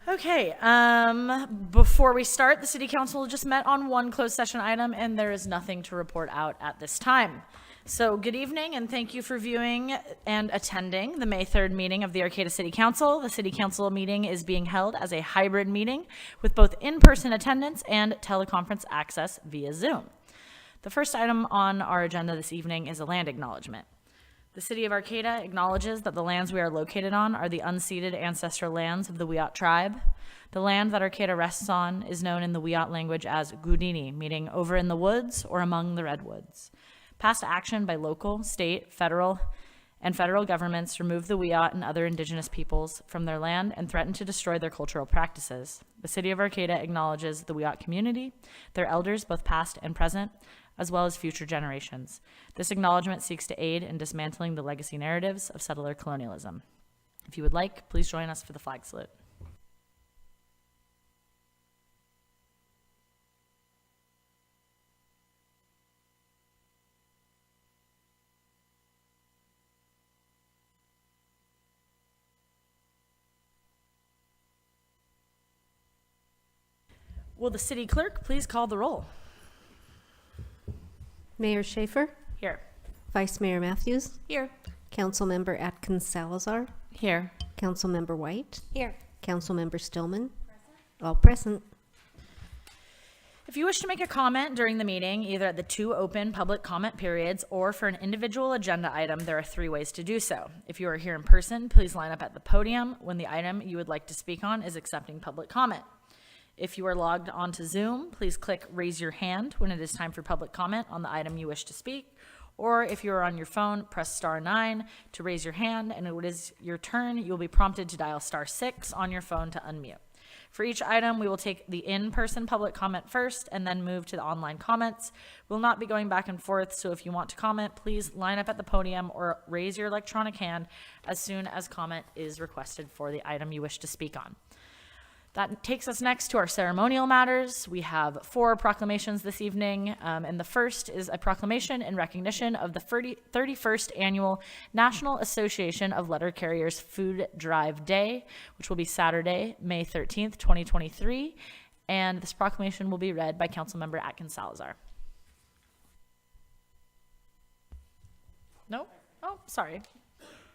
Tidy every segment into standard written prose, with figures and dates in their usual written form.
Okay, before we start, the City Council just met on one closed session item, and there is nothing to report out at this time. So good evening, and thank you for viewing and attending the May 3rd meeting of the Arcata City Council. The City Council meeting is being held as a hybrid meeting with both in-person attendance and teleconference access via Zoom. The first item on our agenda this evening is a land acknowledgement. The City of Arcata acknowledges that the lands we are located on are the unceded ancestral lands of the Wiyot tribe. The land that Arcata rests on is known in the Wiyot language as Gudini, meaning over in the woods or among the redwoods. Past action by local, state, federal governments removed the Wiyot and other indigenous peoples from their land and threatened to destroy their cultural practices. The City of Arcata acknowledges the Wiyot community, their elders, both past and present, as well as future generations. This acknowledgement seeks to aid in dismantling the legacy narratives of settler colonialism. If you would like, please join us for the flag salute. Will the city clerk please call the roll? Mayor Schaefer, Here. Vice Mayor Matthews, Here. Councilmember Atkins Salazar, Here. Councilmember White, Here. Councilmember Stillman, all present. If you wish to make a comment during the meeting, either at the two open public comment periods or for an individual agenda item, there are three ways to do so. If you are here in person, please line up at the podium when the item you would like to speak on is accepting public comment. If you are logged onto Zoom, please click raise your hand when it is time for public comment on the item you wish to speak. Or if you are on your phone, press *9 to raise your hand, and when it is your turn, you will be prompted to dial *6 on your phone to unmute. For each item, we will take the in-person public comment first and then move to the online comments. We'll not be going back and forth, so if you want to comment, please line up at the podium or raise your electronic hand as soon as comment is requested for the item you wish to speak on. That takes us next to our ceremonial matters. We have 4 proclamations this evening, and the first is a proclamation in recognition of the 31st Annual National Association of Letter Carriers Food Drive Day, which will be Saturday, May 13th, 2023, and this proclamation will be read by Councilmember Atkins Salazar. No? Oh, sorry.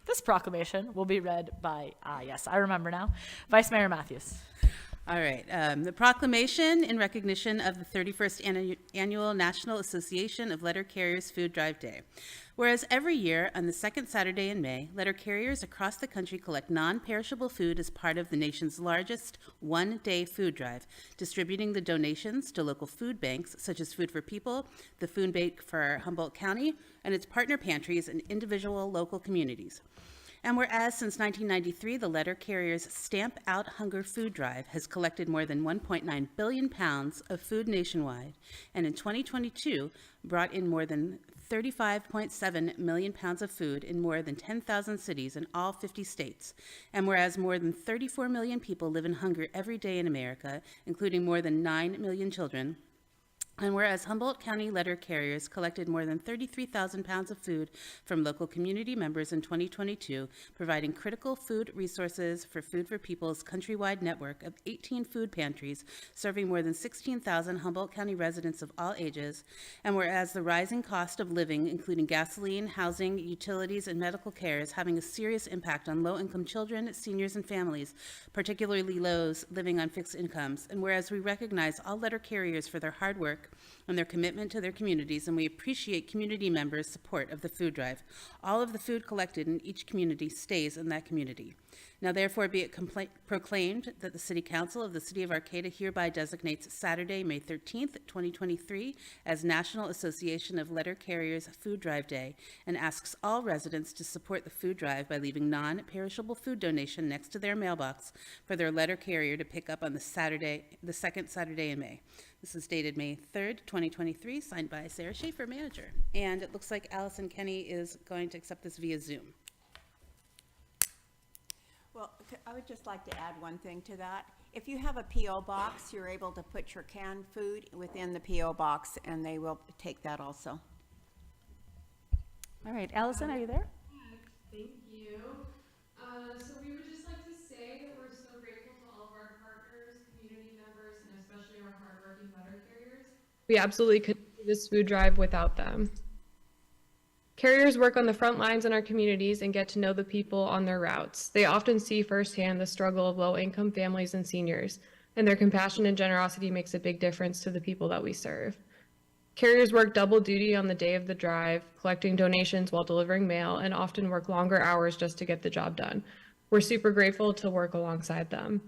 This proclamation will be read by, yes, I remember now, Vice Mayor Matthews. All right. The proclamation in recognition of the 31st Annual National Association of Letter Carriers Food Drive Day. Whereas every year on the second Saturday in May, letter carriers across the country collect non-perishable food as part of the nation's largest one-day food drive, distributing the donations to local food banks such as Food for People, the Food Bank for Humboldt County, and its partner pantries in individual local communities. And whereas since 1993, the Letter Carriers Stamp Out Hunger Food Drive has collected more than 1.9 billion pounds of food nationwide, and in 2022 brought in more than 35.7 million pounds of food in more than 10,000 cities in all 50 states. And whereas more than 34 million people live in hunger every day in America, including more than 9 million children, and whereas Humboldt County letter carriers collected more than 33,000 pounds of food from local community members in 2022, providing critical food resources for Food for People's countrywide network of 18 food pantries, serving more than 16,000 Humboldt County residents of all ages. And whereas the rising cost of living, including gasoline, housing, utilities, and medical care, is having a serious impact on low-income children, seniors, and families, particularly those living on fixed incomes. And whereas we recognize all letter carriers for their hard work and their commitment to their communities, and we appreciate community members' support of the food drive. All of the food collected in each community stays in that community. Now therefore be it proclaimed that the City Council of the City of Arcata hereby designates Saturday, May 13th, 2023 as National Association of Letter Carriers Food Drive Day, and asks all residents to support the food drive by leaving non-perishable food donation next to their mailbox for their letter carrier to pick up on the second Saturday in May. This is dated May 3rd, 2023, signed by Sarah Schaefer, manager. And it looks like Allison Kenny is going to accept this via Zoom. Well, I would just like to add one thing to that. If you have a P.O. box, you're able to put your canned food within the P.O. box, and they will take that also. All right, Allison, are you there? Thank you. So we would just like to say that we're so grateful to all of our We absolutely couldn't do this food drive without them. Carriers work on the front lines in our communities and get to know the people on their routes. They often see firsthand the struggle of low-income families and seniors, and their compassion and generosity makes a big difference to the people that we serve. Carriers work double duty on the day of the drive, collecting donations while delivering mail, and often work longer hours just to get the job done. We're super grateful to work alongside them.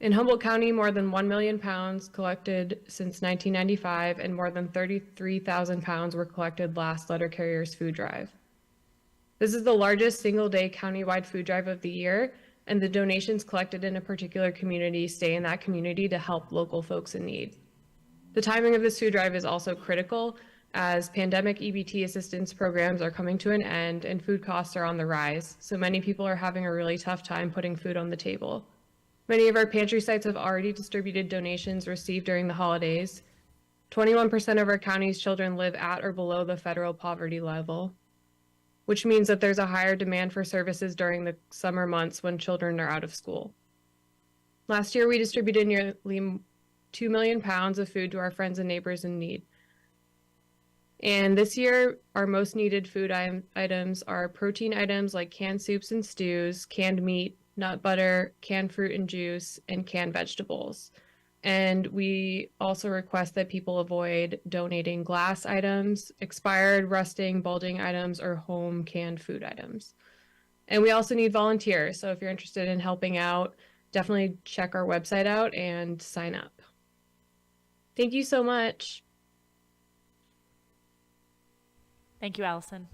In Humboldt County, more than 1 million pounds collected since 1995, and more than 33,000 pounds were collected last letter carrier's food drive. This is the largest single-day countywide food drive of the year, and the donations collected in a particular community stay in that community to help local folks in need. The timing of this food drive is also critical, as pandemic EBT assistance programs are coming to an end and food costs are on the rise, so many people are having a really tough time putting food on the table. Many of our pantry sites have already distributed donations received during the holidays. 21% of our county's children live at or below the federal poverty level, which means that there's a higher demand for services during the summer months when children are out of school. Last year, we distributed nearly 2 million pounds of food to our friends and neighbors in need. And this year, our most needed food items are protein items like canned soups and stews, canned meat, nut butter, canned fruit and juice, and canned vegetables. And we also request that people avoid donating glass items, expired, rusting, bulging items, or home canned food items. And we also need volunteers. So if you're interested in helping out, definitely check our website out and sign up. Thank you so much. Thank you, Allison.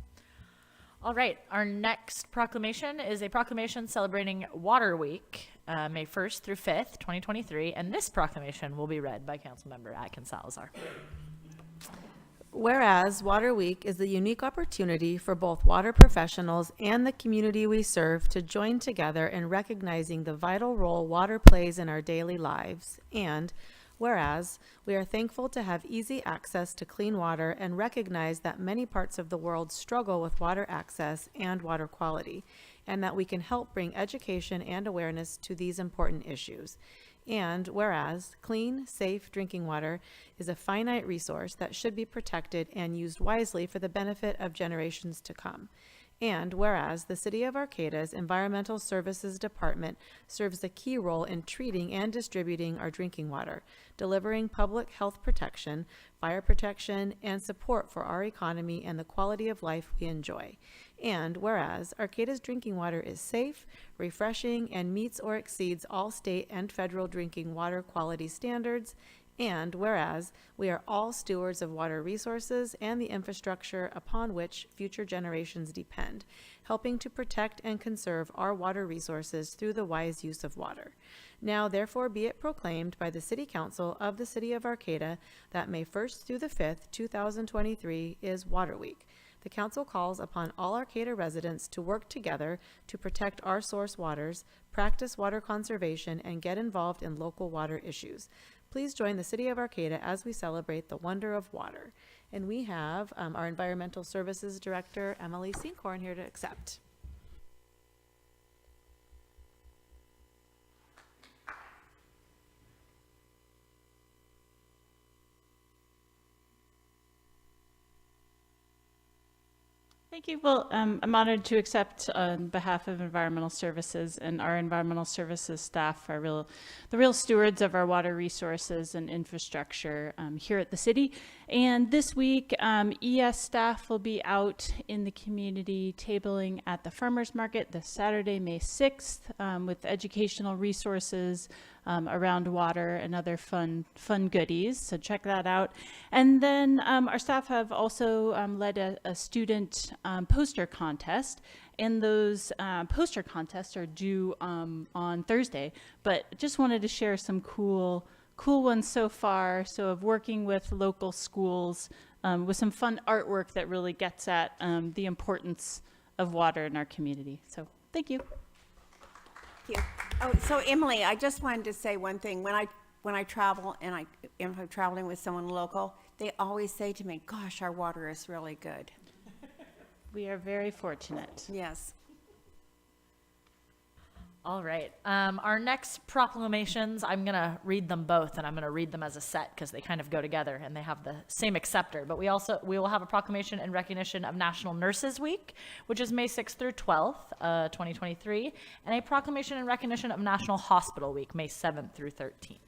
All right, our next proclamation is a proclamation celebrating Water Week, May 1st through 5th, 2023, and this proclamation will be read by Councilmember Atkins Salazar. Whereas Water Week is a unique opportunity for both water professionals and the community we serve to join together in recognizing the vital role water plays in our daily lives, and whereas we are thankful to have easy access to clean water and recognize that many parts of the world struggle with water access and water quality, and that we can help bring education and awareness to these important issues. And whereas clean, safe drinking water is a finite resource that should be protected and used wisely for the benefit of generations to come. And whereas the City of Arcata's Environmental Services Department serves a key role in treating and distributing our drinking water, delivering public health protection, fire protection, and support for our economy and the quality of life we enjoy. And whereas Arcata's drinking water is safe, refreshing, and meets or exceeds all state and federal drinking water quality standards. And whereas we are all stewards of water resources and the infrastructure upon which future generations depend, helping to protect and conserve our water resources through the wise use of water. Now, therefore, be it proclaimed by the City Council of the City of Arcata that May 1st through the 5th, 2023 is Water Week. The Council calls upon all Arcata residents to work together to protect our source waters, practice water conservation, and get involved in local water issues. Please join the City of Arcata as we celebrate the wonder of water. And we have our Environmental Services Director, Emily Sinkhorn, here to accept. Thank you. Well, I'm honored to accept on behalf of Environmental Services, and our Environmental Services staff are the real stewards of our water resources and infrastructure here at the city. And this week, ES staff will be out in the community tabling at the Farmers Market this Saturday, May 6th, with educational resources around water and other fun goodies. So check that out. And then our staff have also led a student poster contest, and those poster contests are due on Thursday. But just wanted to share some cool ones so far. So of working with local schools with some fun artwork that really gets at the importance of water in our community. So thank you. Thank you. Oh, so Emily, I just wanted to say one thing. When I travel and I'm traveling with someone local, they always say to me, "Gosh, our water is really good." We are very fortunate. Yes. All right. Our next proclamations, I'm going to read them both, and I'm going to read them as a set because they kind of go together and they have the same acceptor. But we will have a proclamation in recognition of National Nurses Week, which is May 6th through 12th, 2023, and a proclamation in recognition of National Hospital Week, May 7th through 13th.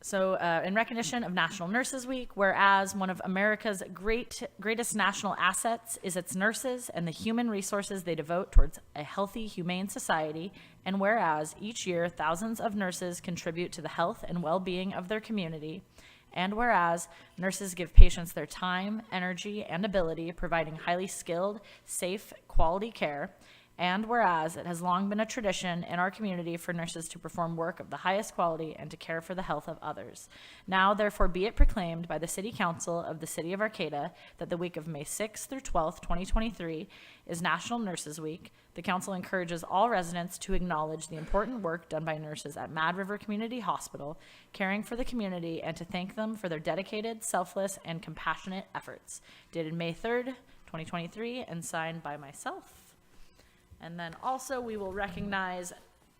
So in recognition of National Nurses Week, whereas one of America's greatest national assets is its nurses and the human resources they devote towards a healthy, humane society, and whereas each year thousands of nurses contribute to the health and well-being of their community, and whereas nurses give patients their time, energy, and ability, providing highly skilled, safe, quality care, and whereas it has long been a tradition in our community for nurses to perform work of the highest quality and to care for the health of others. Now, therefore, be it proclaimed by the City Council of the City of Arcata that the week of May 6th through 12th, 2023 is National Nurses Week. The council encourages all residents to acknowledge the important work done by nurses at Mad River Community Hospital, caring for the community, and to thank them for their dedicated, selfless, and compassionate efforts. Dated May 3rd, 2023, and signed by myself. And then also we will recognize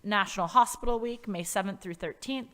National Hospital Week, May 7th through 13th,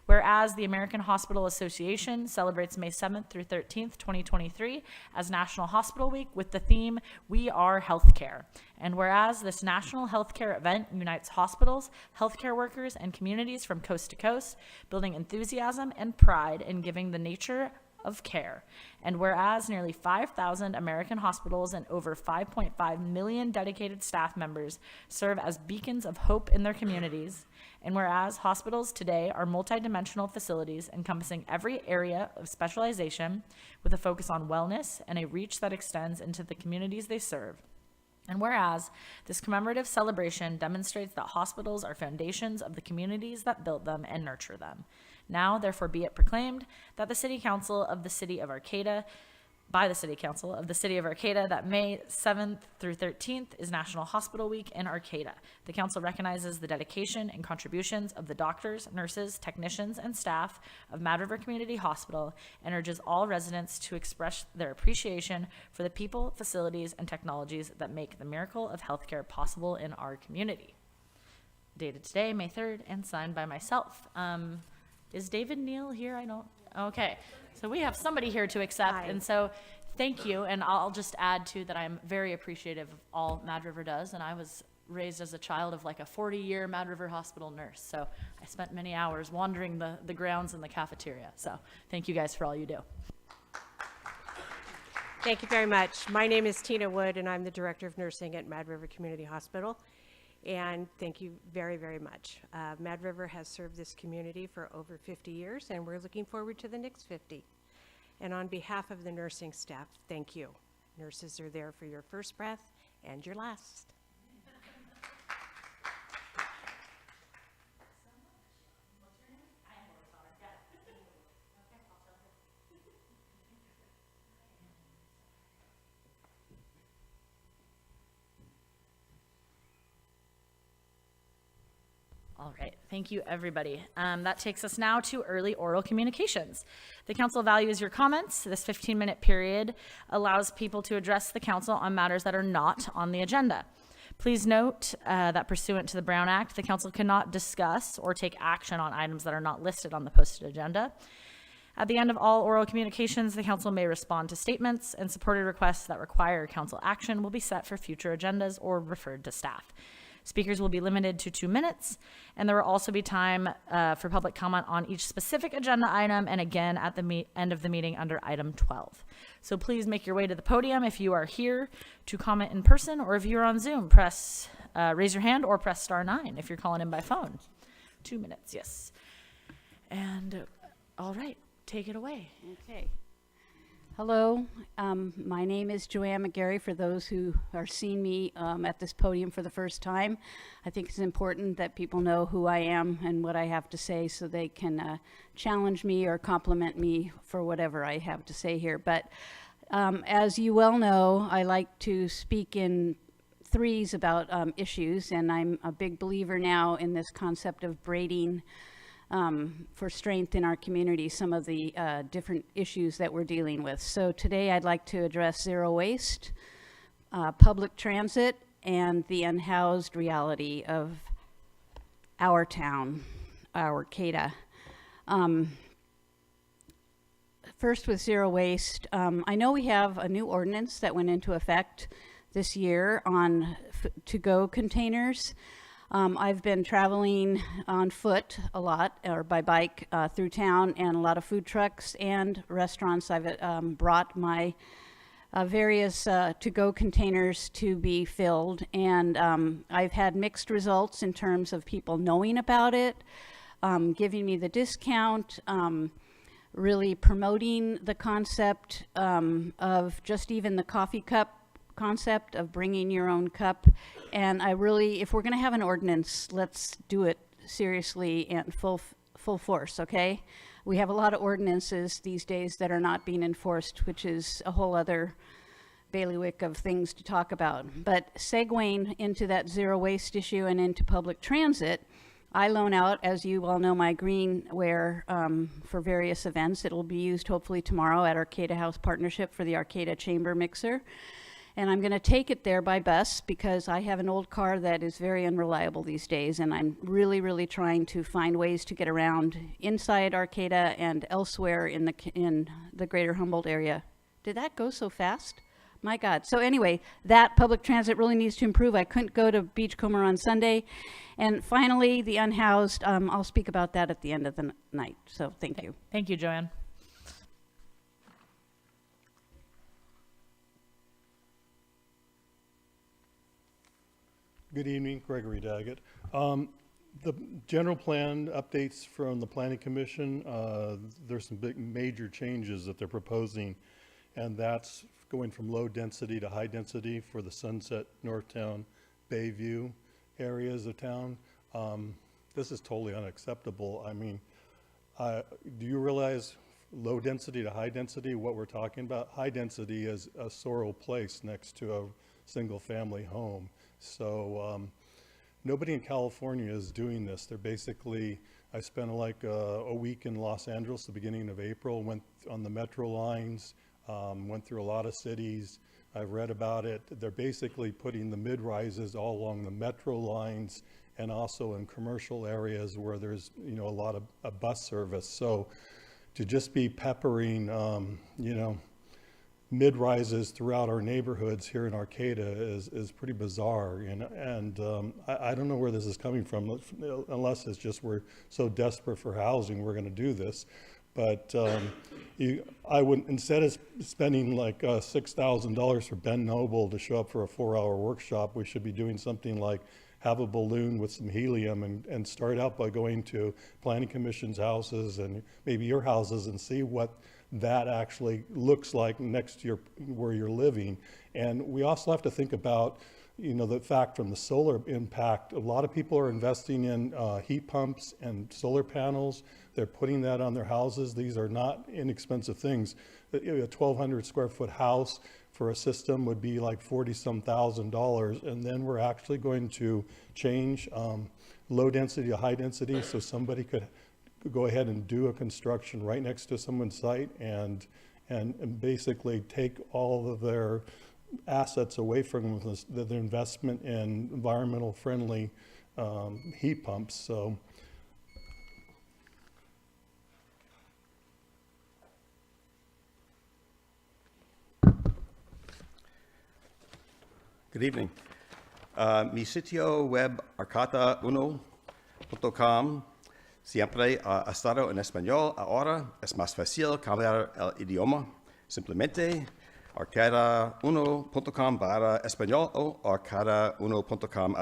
whereas the American Hospital Association celebrates May 7th through 13th, 2023 as National Hospital Week with the theme, We Are Healthcare. And whereas this national healthcare event unites hospitals, healthcare workers, and communities from coast to coast, building enthusiasm and pride in giving the nature of care. And whereas nearly 5,000 American hospitals and over 5.5 million dedicated staff members serve as beacons of hope in their communities, and whereas hospitals today are multidimensional facilities encompassing every area of specialization with a focus on wellness and a reach that extends into the communities they serve. And whereas this commemorative celebration demonstrates that hospitals are foundations of the communities that built them and nurture them. Now, therefore, be it proclaimed that the City Council of the City of Arcata, by the City Council of the City of Arcata, that May 7th through 13th is National Hospital Week in Arcata. The council recognizes the dedication and contributions of the doctors, nurses, technicians, and staff of Mad River Community Hospital and urges all residents to express their appreciation for the people, facilities, and technologies that make the miracle of healthcare possible in our community. Dated today, May 3rd, and signed by myself. Is David Neal here? I don't, okay. So we have somebody here to accept, Hi. and so thank you. And I'll just add too that I'm very appreciative of all Mad River does, and I was raised as a child of like a 40-year Mad River Hospital nurse, so I spent many hours wandering the grounds and the cafeteria. So thank you guys for all you do. Thank you very much. My name is Tina Wood, and I'm the Director of Nursing at Mad River Community Hospital. And thank you very, very much. Mad River has served this community for over 50 years, and we're looking forward to the next 50. And on behalf of the nursing staff, thank you. Nurses are there for your first breath and your last. All right, thank you, everybody. That takes us now to early oral communications. The council values your comments. This 15-minute period allows people to address the council on matters that are not on the agenda. Please note that pursuant to the Brown Act, the council cannot discuss or take action on items that are not listed on the posted agenda. At the end of all oral communications, the council may respond to statements, and supported requests that require council action will be set for future agendas or referred to staff. Speakers will be limited to 2 minutes, and there will also be time for public comment on each specific agenda item, and again at the end of the meeting under item 12. So please make your way to the podium if you are here to comment in person, or if you're on Zoom, raise your hand or press *9 if you're calling in by phone. 2 minutes, yes. And all right, take it away. Okay. Hello, my name is Joanne McGarry. For those who are seeing me at this podium for the first time, I think it's important that people know who I am and what I have to say so they can challenge me or compliment me for whatever I have to say here. But as you well know, I like to speak in threes about issues, and I'm a big believer now in this concept of braiding for strength in our community, some of the different issues that we're dealing with. So today I'd like to address zero waste, public transit, and the unhoused reality of our town, our Arcata. First with zero waste, I know we have a new ordinance that went into effect this year on to-go containers. I've been traveling on foot a lot, or by bike, through town, and a lot of food trucks and restaurants. I've brought my various to-go containers to be filled, and I've had mixed results in terms of people knowing about it, giving me the discount, really promoting the concept of just even the coffee cup concept of bringing your own cup. And I really, if we're going to have an ordinance, let's do it seriously and full force, okay? We have a lot of ordinances these days that are not being enforced, which is a whole other bailiwick of things to talk about. But segueing into that zero waste issue and into public transit, I loan out, as you all know, my greenware for various events. It'll be used hopefully tomorrow at Arcata House Partnership for the Arcata Chamber Mixer. And I'm going to take it there by bus because I have an old car that is very unreliable these days, and I'm really, really trying to find ways to get around inside Arcata and elsewhere in the greater Humboldt area. Did that go so fast? My God. So anyway, that public transit really needs to improve. I couldn't go to Beachcomber on Sunday. And finally, the unhoused, I'll speak about that at the end of the night. So thank you. Thank you, Joanne. Good evening, Gregory Daggett. The general plan updates from the Planning Commission, there's some big major changes that they're proposing, and that's going from low density to high density for the Sunset, Northtown, Bayview areas of town. This is totally unacceptable. I mean, do you realize low density to high density, what we're talking about? High density is a Sorrel Place next to a single family home. So nobody in California is doing this. They're basically, I spent like a week in Los Angeles, the beginning of April, went on the metro lines, went through a lot of cities. I've read about it. They're basically putting the mid-rises all along the metro lines and also in commercial areas where there's, you know, a lot of a bus service. So to just be peppering, you know, mid-rises throughout our neighborhoods here in Arcata is pretty bizarre, and I don't know where this is coming from, unless it's just we're so desperate for housing we're going to do this. But I would, instead of spending like $6,000 for Ben Noble to show up for a 4-hour workshop, we should be doing something like have a balloon with some helium and start out by going to Planning Commission's houses and maybe your houses and see what that actually looks like next to where you're living. And we also have to think about, you know, the fact from the solar impact. A lot of people are investing in heat pumps and solar panels. They're putting that on their houses. These are not inexpensive things. A 1,200 square foot house for a system would be like $40-some thousand, and then we're actually going to change low density to high density so somebody could go ahead and do a construction right next to someone's site and basically take all of their assets away from them, their investment in environmental friendly heat pumps. So good evening. Mi sitio web arcata1.com siempre ha estado en español. Ahora es más fácil cambiar el idioma. Simplemente arcata1.com /español o arcata1.com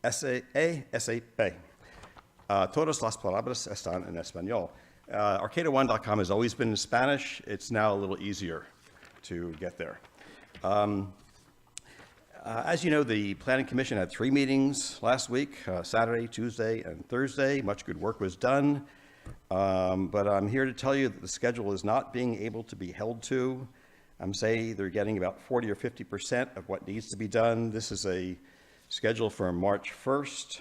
/SAP. Todas las palabras están en español. Arcata1.com has always been in Spanish. It's now a little easier to get there. As you know, the Planning Commission had 3 meetings last week, Saturday, Tuesday, and Thursday. Much good work was done. But I'm here to tell you that the schedule is not being able to be held to. I'm saying they're getting about 40 or 50% of what needs to be done. This is a schedule for March 1st,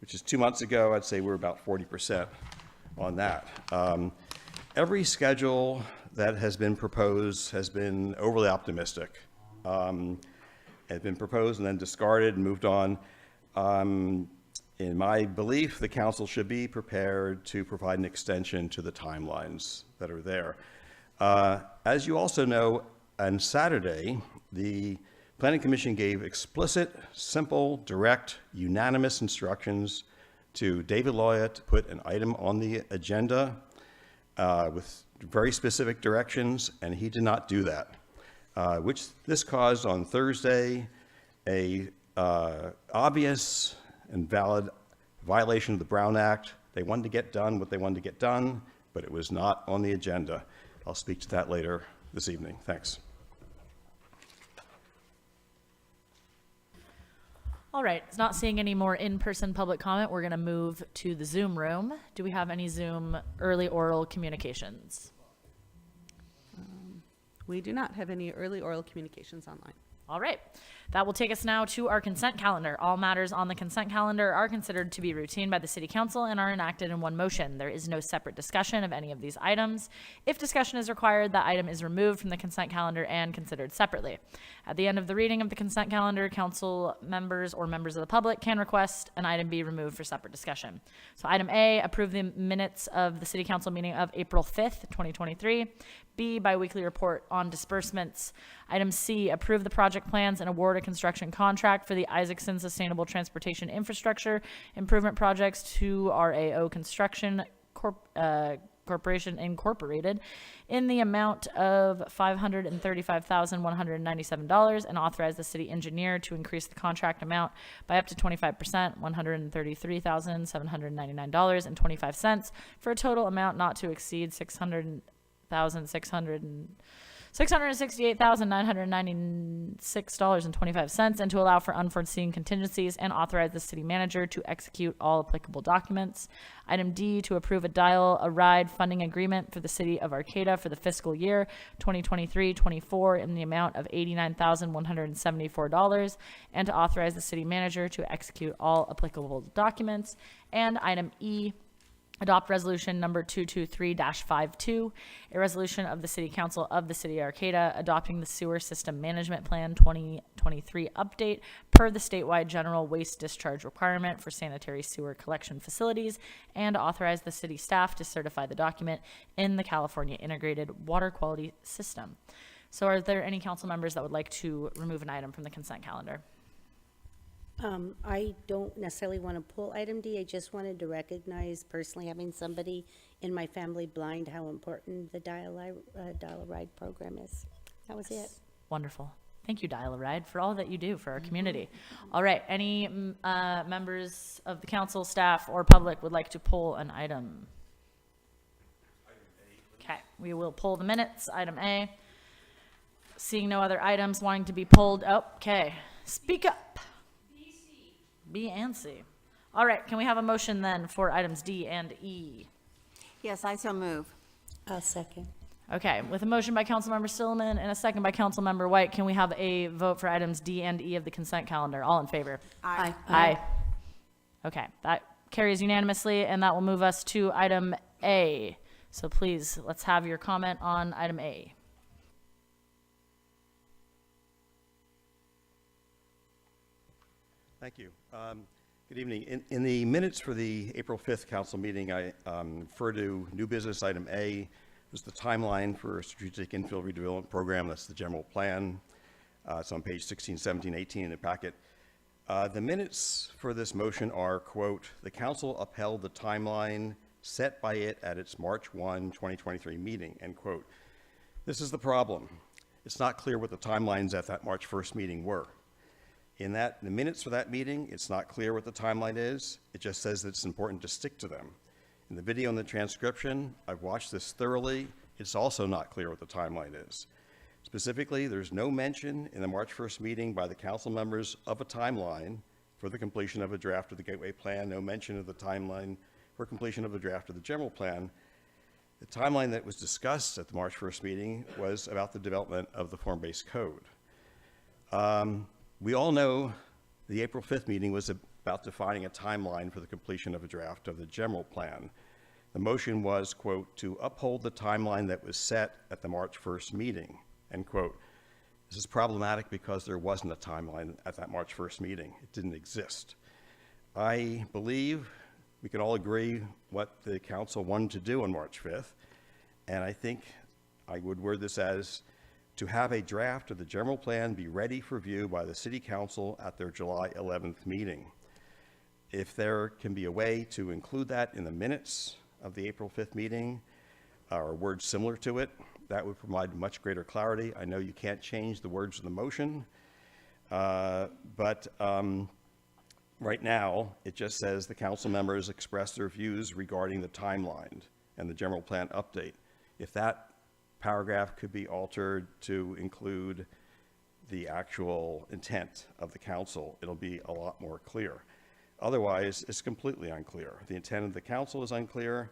which is 2 months ago. I'd say we're about 40% on that. Every schedule that has been proposed has been overly optimistic. had been proposed and then discarded and moved on. In my belief, the council should be prepared to provide an extension to the timelines that are there. As you also know, on Saturday, the Planning Commission gave explicit, simple, direct, unanimous instructions to David Loya to put an item on the agenda with very specific directions, and he did not do that, which this caused on Thursday a obvious and valid violation of the Brown Act. They wanted to get done what they wanted to get done, but it was not on the agenda. I'll speak to that later this evening. Thanks. All right, not seeing any more in-person public comment, we're going to move to the Zoom room. Do we have any Zoom early oral communications? We do not have any early oral communications online. All right, that will take us now to our consent calendar. All matters on the consent calendar are considered to be routine by the City Council and are enacted in one motion. There is no separate discussion of any of these items. If discussion is required, that item is removed from the consent calendar and considered separately. At the end of the reading of the consent calendar, council members or members of the public can request an item be removed for separate discussion. So item A, approve the minutes of the City Council meeting of April 5th, 2023. B, biweekly report on disbursements. Item C, approve the project plans and award a construction contract for the Isaacson Sustainable Transportation Infrastructure Improvement Projects to RAO Construction Corporation Incorporated in the amount of $535,197 and authorize the city engineer to increase the contract amount by up to 25%, $133,799.25 for a total amount not to exceed $668,996.25, and to allow for unforeseen contingencies and authorize the city manager to execute all applicable documents. Item D, to approve a ride funding agreement for the city of Arcata for the fiscal year 2023-24 in the amount of $89,174, and to authorize the city manager to execute all applicable documents. And item E, adopt resolution number 223-52, a resolution of the City Council of the City of Arcata adopting the Sewer System Management Plan 2023 update per the statewide general waste discharge requirement for sanitary sewer collection facilities, and authorize the city staff to certify the document in the California Integrated Water Quality System. So are there any council members that would like to remove an item from the consent calendar? I don't necessarily want to pull item D. I just wanted to recognize, personally, having somebody in my family blind, how important the Dial-A-Ride program is. That was it. Wonderful. Thank you, Dial-A-Ride, for all that you do for our community. All right, any members of the council, staff, or public would like to pull an item? Okay, we will pull the minutes, item A. Seeing no other items wanting to be pulled, okay, speak up. B and C. All right, can we have a motion then for items D and E? Yes, I so move. I'll second. Okay, with a motion by Councilmember Stillman and a second by Councilmember White, can we have a vote for items D and E of the consent calendar? All in favor? Aye. Aye. Okay, that carries unanimously, and that will move us to item A. So please, let's have your comment on item A. Thank you. Good evening. In the minutes for the April 5th council meeting, I refer to new business item A. It was the timeline for a strategic infill redevelopment program. That's the general plan. It's on page 16, 17, 18 in the packet. The minutes for this motion are, quote, the council upheld the timeline set by it at its March 1, 2023 meeting, end quote. This is the problem. It's not clear what the timelines at that March 1st meeting were. In the minutes for that meeting, it's not clear what the timeline is. It just says that it's important to stick to them. In the video and the transcription, I've watched this thoroughly. It's also not clear what the timeline is. Specifically, there's no mention in the March 1st meeting by the council members of a timeline for the completion of a draft of the Gateway Plan, no mention of the timeline for completion of a draft of the general plan. The timeline that was discussed at the March 1st meeting was about the development of the form-based code. We all know the April 5th meeting was about defining a timeline for the completion of a draft of the general plan. The motion was, quote, to uphold the timeline that was set at the March 1st meeting, end quote. This is problematic because there wasn't a timeline at that March 1st meeting. It didn't exist. I believe we can all agree what the council wanted to do on March 5th, and I think I would word this as to have a draft of the general plan be ready for view by the city council at their July 11th meeting. If there can be a way to include that in the minutes of the April 5th meeting, or words similar to it, that would provide much greater clarity. I know you can't change the words of the motion, but right now, it just says the council members express their views regarding the timeline and the general plan update. If that paragraph could be altered to include the actual intent of the council, it'll be a lot more clear. Otherwise, it's completely unclear. The intent of the council is unclear,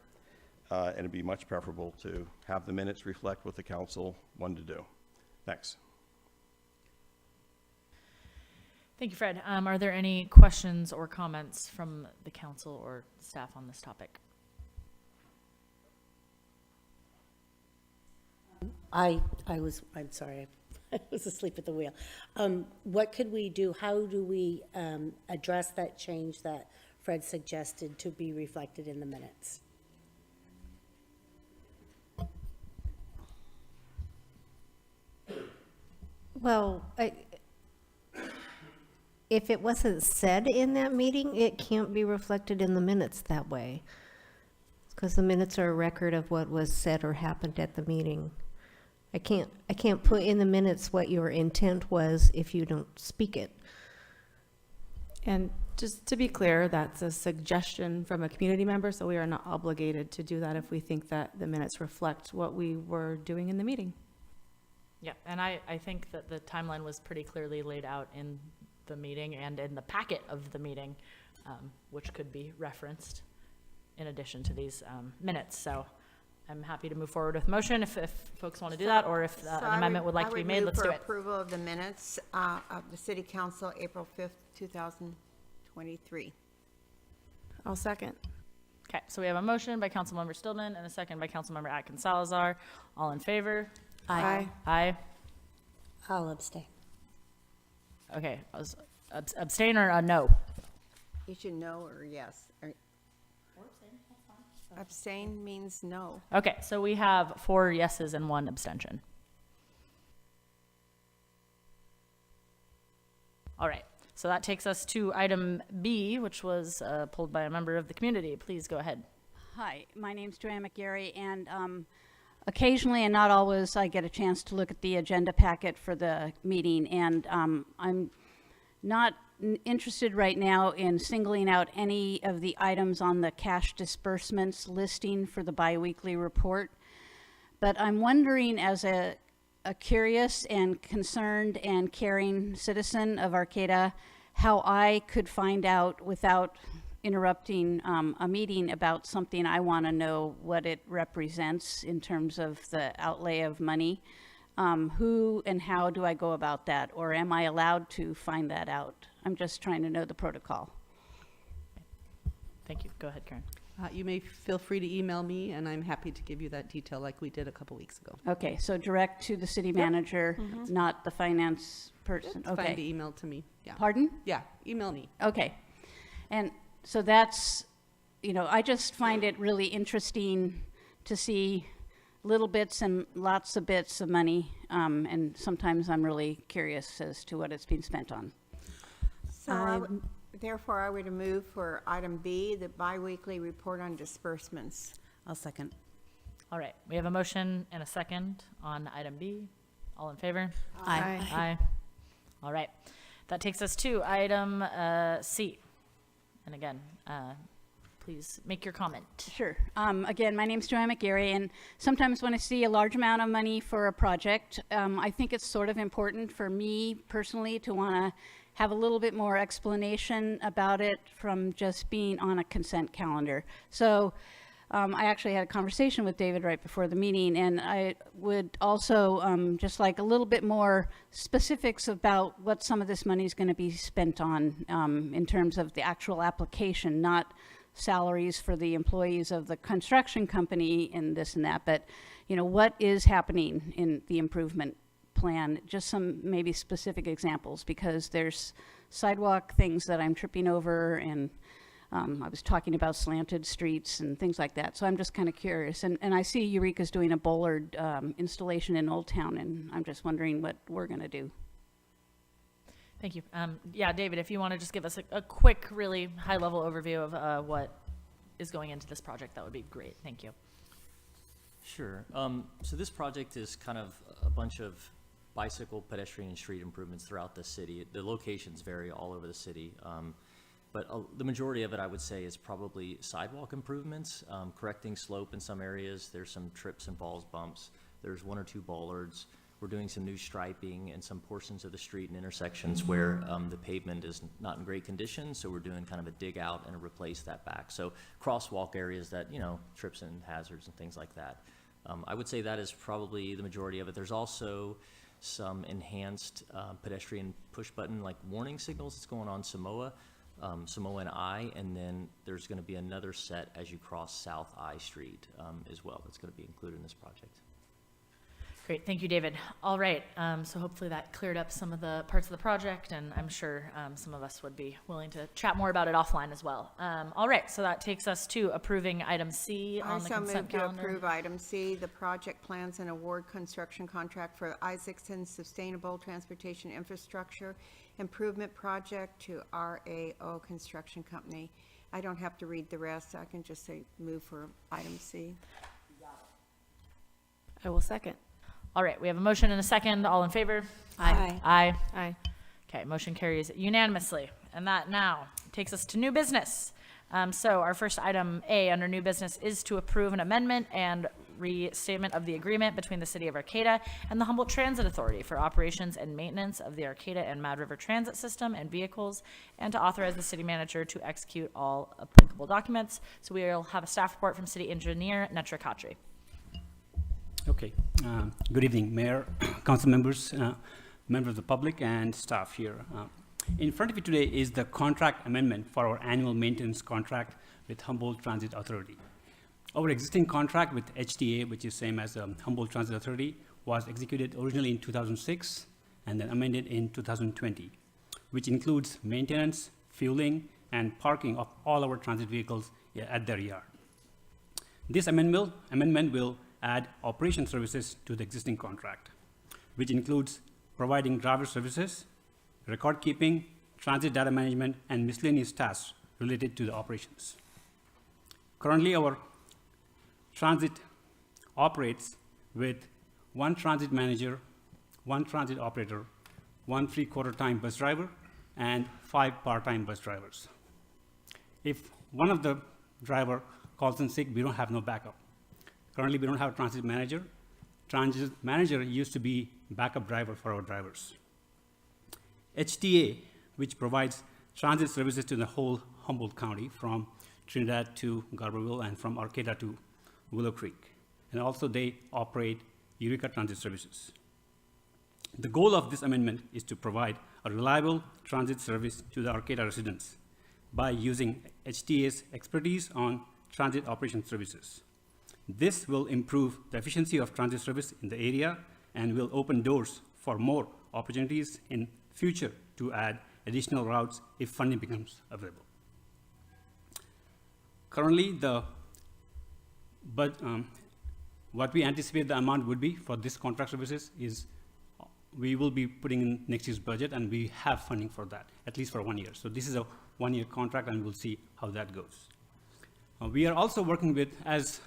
and it'd be much preferable to have the minutes reflect what the council wanted to do. Thanks. Thank you, Fred. Are there any questions or comments from the council or staff on this topic? I'm sorry, I was asleep at the wheel. What could we do? How do we address that change that Fred suggested to be reflected in the minutes? Well, if it wasn't said in that meeting, it can't be reflected in the minutes that way. Because the minutes are a record of what was said or happened at the meeting. I can't put in the minutes what your intent was if you don't speak it. And just to be clear, that's a suggestion from a community member, so we are not obligated to do that if we think that the minutes reflect what we were doing in the meeting. Yeah, and I think that the timeline was pretty clearly laid out in the meeting and in the packet of the meeting, which could be referenced in addition to these minutes. So I'm happy to move forward with motion if folks want to do that, or if an amendment would like to be made, let's do I would move it. for approval of the minutes of the city council, April 5th, 2023. I'll second. Okay, so we have a motion by Councilmember Stillman and a second by Councilmember Atkins Salazar. All in favor? Aye. Aye. I'll abstain. Okay, abstain or no? You should no or yes. Abstain means no. Okay, so we have 4 yeses and 1 abstention. All right, so that takes us to item B, which was pulled by a member of the community. Please go ahead. Hi, my name's Joanne McGarry, and occasionally and not always I get a chance to look at the agenda packet for the meeting, and I'm not interested right now in singling out any of the items on the cash disbursements listing for the biweekly report. But I'm wondering, as a curious and concerned and caring citizen of Arcata, how I could find out without interrupting a meeting about something I want to know what it represents in terms of the outlay of money. Who and how do I go about that? Or am I allowed to find that out? I'm just trying to know the protocol. Thank you. Go ahead, Karen. You may feel free to email me, and I'm happy to give you that detail like we did a couple weeks ago. Okay, so direct to the city manager, not the finance person. It's fine to Okay. email to me. Yeah. Pardon? Yeah, email me. Okay. And so that's, I just find it really interesting to see little bits and lots of bits of money. And sometimes I'm really curious as to what it's being spent on. So therefore, I would move for item B, the biweekly report on disbursements. I'll second. All right, we have a motion and a second on item B. All in favor? Aye. Aye. All right, that takes us to item C. And again, please make your comment. Sure. Again, my name's Joanne McGarry, and sometimes when I see a large amount of money for a project, I think it's sort of important for me personally to want to have a little bit more explanation about it from just being on a consent calendar. So I actually had a conversation with David right before the meeting, and I would also just like a little bit more specifics about what some of this money is going to be spent on in terms of the actual application, not salaries for the employees of the construction company and this and that, but what is happening in the improvement plan, just some maybe specific examples, because there's sidewalk things that I'm tripping over, and I was talking about slanted streets and things like that. So I'm just kind of curious. And I see Eureka's doing a bollard installation in Old Town, and I'm just wondering what we're going to do. Thank you. Yeah, David, if you want to just give us a quick, really high-level overview of what is going into this project, that would be great. Thank you. Sure. So this project is kind of a bunch of bicycle, pedestrian, and street improvements throughout the city. The locations vary all over the city. But the majority of it, I would say, is probably sidewalk improvements, correcting slope in some areas. There's some trips and falls, bumps. There's 1 or 2 bollards. We're doing some new striping in some portions of the street and intersections where the pavement is not in great condition. So we're doing kind of a dig out and replace that back. So crosswalk areas that, trips and hazards and things like that. I would say that is probably the majority of it. There's also some enhanced pedestrian push button like warning signals that's going on Samoa and I, and then there's going to be another set as you cross South I Street as well. That's going to be included in this project. Great, thank you, David. All right, so hopefully that cleared up some of the parts of the project, and I'm sure some of us would be willing to chat more about it offline as well. All right, so that takes us to approving item C on the consent calendar. I also move to approve item C, the project plans and award construction contract for Isaacson Sustainable Transportation Infrastructure Improvement Project to RAO Construction Company. I don't have to read the rest. I can just say move for item C. I will second. All right, we have a motion and a second. All in favor? Aye. Aye. Aye. Okay, motion carries unanimously. And that now takes us to new business. So our first item A under new business is to approve an amendment and restatement of the agreement between the City of Arcata and the Humboldt Transit Authority for operations and maintenance of the Arcata and Mad River Transit System and vehicles, and to authorize the city manager to execute all applicable documents. So we will have a staff report from City Engineer Netra Khatri. Okay. Good evening, Mayor, council members, members of the public, and staff here. In front of you today is the contract amendment for our annual maintenance contract with Humboldt Transit Authority. Our existing contract with HTA, which is same as Humboldt Transit Authority, was executed originally in 2006 and then amended in 2020, which includes maintenance, fueling, and parking of all our transit vehicles at their yard. This amendment will add operation services to the existing contract, which includes providing driver services, record keeping, transit data management, and miscellaneous tasks related to the operations. Currently, our transit operates with 1 transit manager, 1 transit operator, 1 3/4-time bus driver, and 5 part-time bus drivers. If one of the driver calls in sick, we don't have no backup. Currently, we don't have a transit manager. Transit manager used to be backup driver for our drivers. HTA, which provides transit services to the whole Humboldt County, from Trinidad to Garberville and from Arcata to Willow Creek. And also they operate Eureka Transit Services. The goal of this amendment is to provide a reliable transit service to the Arcata residents by using HTA's expertise on transit operation services. This will improve the efficiency of transit service in the area and will open doors for more opportunities in future to add additional routes if funding becomes available. Currently, what we anticipate the amount would be for this contract services is we will be putting in next year's budget, and we have funding for that, at least for 1 year. So this is a 1-year contract, and we'll see how that goes. We are also working with, as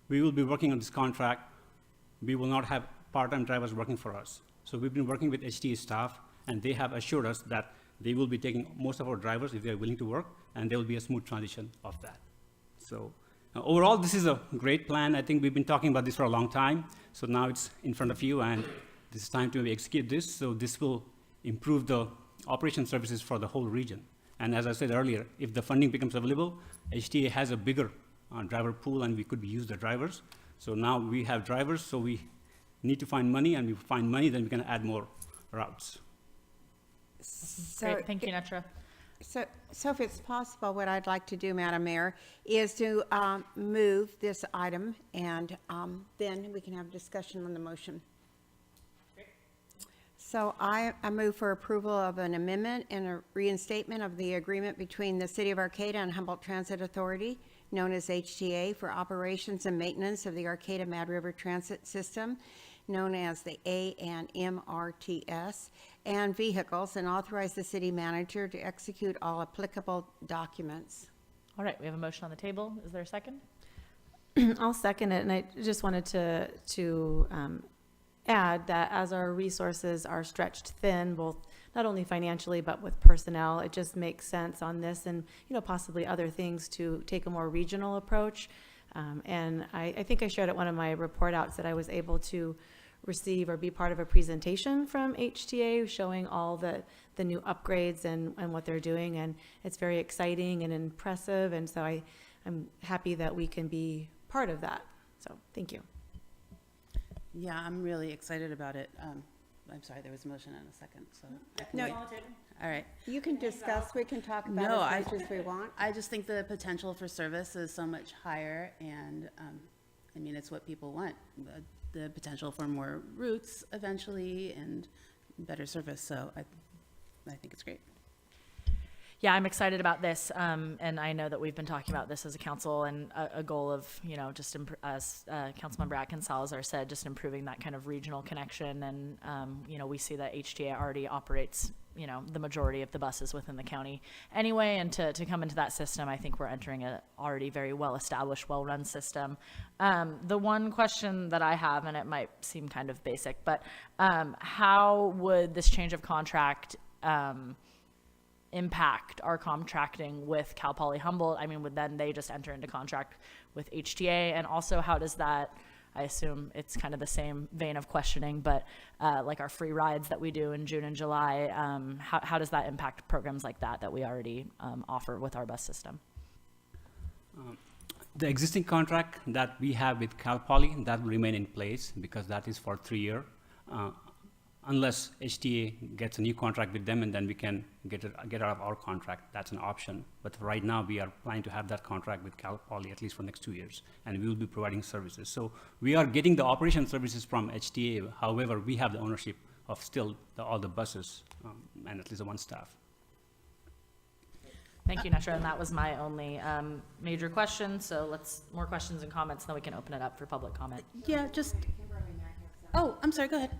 we will be working on this contract, we will not have part-time drivers working for us. So we've been working with HTA staff, and they have assured us that they will be taking most of our drivers if they are willing to work, and there will be a smooth transition of that. So overall, this is a great plan. I think we've been talking about this for a long time. So now it's in front of you, and this is time to execute this. So this will improve the operation services for the whole region. And as I said earlier, if the funding becomes available, HTA has a bigger driver pool, and we could use the drivers. So now we have drivers, so we need to find money, and we find money, then we can add more routes. Great, thank you, Netra. So if it's possible, what I'd like to do, Madam Mayor, is to move this item, and then we can have discussion on the motion. So I move for approval of an amendment and a reinstatement of the agreement between the City of Arcata and Humboldt Transit Authority, known as HTA, for operations and maintenance of the Arcata Mad River Transit System, known as the ANMRTS, and vehicles, and authorize the city manager to execute all applicable documents. All right, we have a motion on the table. Is there a second? I'll second it, and I just wanted to add that as our resources are stretched thin, both not only financially, but with personnel, it just makes sense on this and, possibly other things to take a more regional approach. And I think I shared at one of my report outs that I was able to receive or be part of a presentation from HTA showing all the new upgrades and what they're doing. And it's very exciting and impressive. And so I'm happy that we can be part of that. So thank you. Yeah, I'm really excited about it. I'm sorry, there was a motion and a second, so. I can No. wait. All right. You can discuss, we can talk No, about it as much as we want. I just think the potential for service is so much higher, and, I mean, it's what people want. The potential for more routes eventually and better service, so I think it's great. Yeah, I'm excited about this, and I know that we've been talking about this as a council, and a goal of, just as Councilmember Atkins Salazar said, just improving that kind of regional connection, and, we see that HTA already operates, the majority of the buses within the county anyway, and to come into that system, I think we're entering a already very well-established, well-run system. The one question that I have, and it might seem kind of basic, but how would this change of contract impact our contracting with Cal Poly Humboldt? I mean, would then they just enter into contract with HTA? And also, how does that, I assume it's kind of the same vein of questioning, but like our free rides that we do in June and July, how does that impact programs like that we already offer with our bus system? The existing contract that we have with Cal Poly, that will remain in place because that is for 3 year. Unless HTA gets a new contract with them, and then we can get out of our contract. That's an option. But right now, we are planning to have that contract with Cal Poly at least for next 2 years, and we will be providing services. So we are getting the operation services from HTA. However, we have the ownership of still all the buses and at least the one staff. Thank you, Nesha, and that was my only major question. So more questions and comments, then we can open it up for public comment. Yeah, just, oh, I'm sorry, go ahead.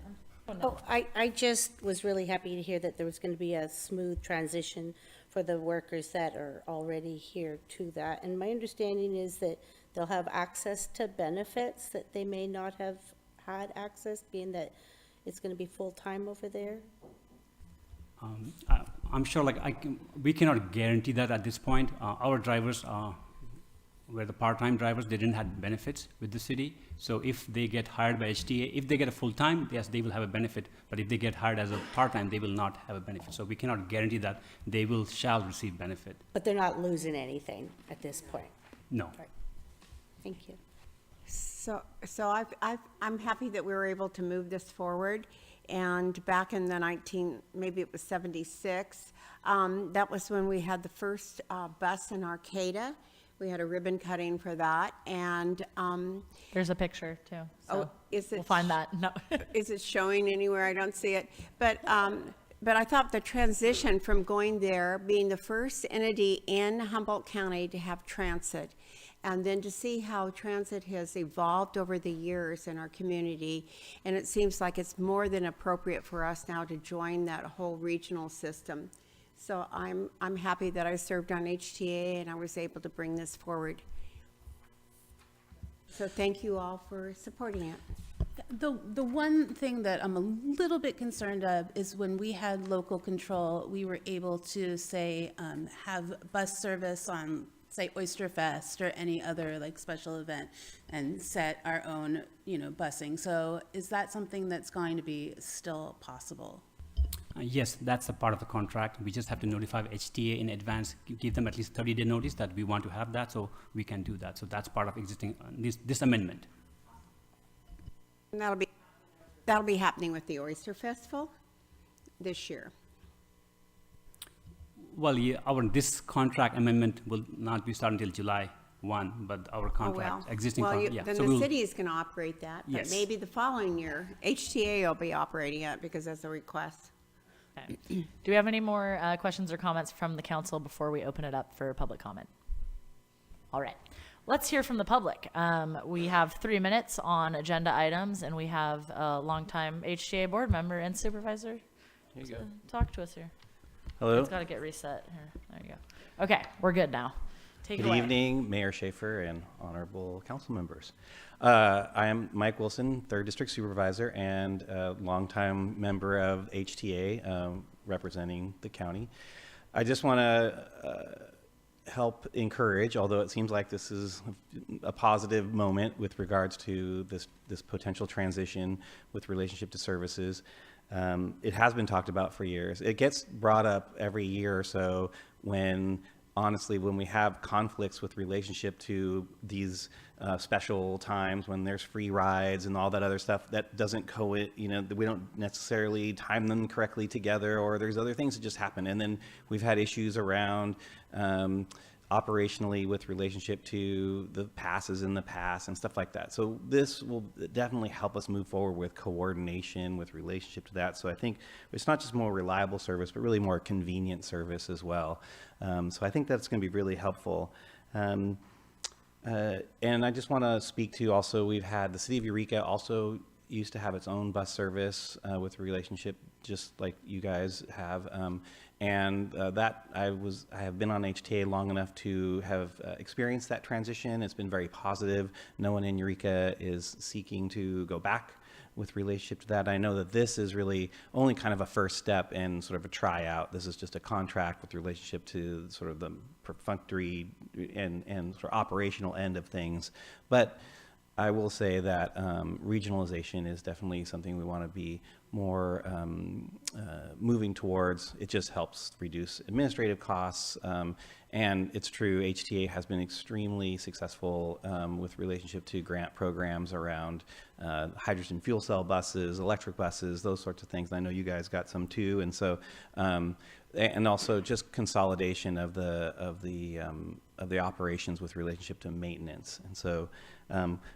Oh, I just was really happy to hear that there was going to be a smooth transition for the workers that are already here to that. And my understanding is that they'll have access to benefits that they may not have had access, being that it's going to be full-time over there. I'm sure we cannot guarantee that at this point. Our drivers were the part-time drivers. They didn't have benefits with the city. So if they get hired by HTA, if they get a full-time, yes, they will have a benefit. But if they get hired as a part-time, they will not have a benefit. So we cannot guarantee that they shall receive benefit. But they're not losing anything at this point. No. Right. Thank you. So I'm happy that we were able to move this forward. And back in the maybe it was 76, that was when we had the first bus in Arcata. We had a ribbon cutting for that, and There's a picture too. So is it? we'll find that. No. Is it showing anywhere? I don't see it. But I thought the transition from going there, being the first entity in Humboldt County to have transit, and then to see how transit has evolved over the years in our community, and it seems like it's more than appropriate for us now to join that whole regional system. So I'm happy that I served on HTA and I was able to bring this forward. So thank you all for supporting it. The one thing that I'm a little bit concerned of is when we had local control, we were able to say, have bus service on, say, Oyster Fest or any other special event and set our own, busing. So is that something that's going to be still possible? Yes, that's a part of the contract. We just have to notify HTA in advance, give them at least 30-day notice that we want to have that, so we can do that. So that's part of existing, this amendment. And that'll be happening with the Oyster Festival this year. Well, yeah, this contract amendment will not be starting until July. one, but our Oh, contract, well. existing Well, contract, yeah. then So the we'll- city is going to operate that, but Yes. maybe the following year, HTA will be operating it because that's a request. Okay. Do we have any more questions or comments from the council before we open it up for public comment? All right. Let's hear from the public. We have 3 minutes on agenda items, and we have a longtime HTA board member and supervisor Here you to go. talk to us here. Hello. It's got to get reset here. There you go. Okay, we're good now. Take it Good away. evening, Mayor Schaefer and honorable council members. I am Mike Wilson, 3rd District Supervisor and a longtime member of HTA, representing the county. I just want to help encourage, although it seems like this is a positive moment with regards to this potential transition with relationship to services. It has been talked about for years. It gets brought up every year or so when, honestly, when we have conflicts with relationship to these special times when there's free rides and all that other stuff that doesn't we don't necessarily time them correctly together, or there's other things that just happen. And then we've had issues around operationally with relationship to the passes in the past and stuff like that. So this will definitely help us move forward with coordination with relationship to that. So I think it's not just more reliable service, but really more convenient service as well. So I think that's going to be really helpful. And I just want to speak to also, we've had the city of Eureka also used to have its own bus service with relationship, just like you guys have. That I have been on HTA long enough to have experienced that transition. It's been very positive. No one in Eureka is seeking to go back with relationship to that. I know that this is really only kind of a first step and sort of a tryout. This is just a contract with relationship to sort of the perfunctory and sort of operational end of things. But I will say that regionalization is definitely something we want to be more moving towards. It just helps reduce administrative costs. And it's true, HTA has been extremely successful with relationship to grant programs around hydrogen fuel cell buses, electric buses, those sorts of things. And I know you guys got some too. And so, and also just consolidation of the operations with relationship to maintenance. And so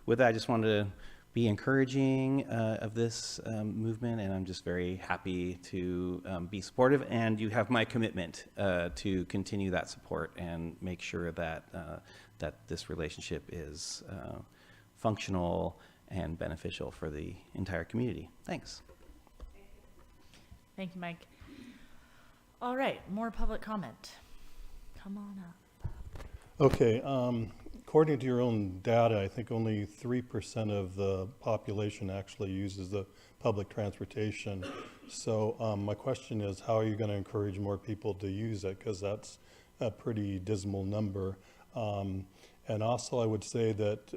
with that, I just wanted to be encouraging of this movement, and I'm just very happy to be supportive, and you have my commitment to continue that support and make sure that that this relationship is functional and beneficial for the entire community. Thanks. Thank you, Mike. All right, more public comment. Come on up. Okay, according to your own data, I think only 3% of the population actually uses the public transportation. So my question is, how are you going to encourage more people to use it? Because that's a pretty dismal number. And also I would say that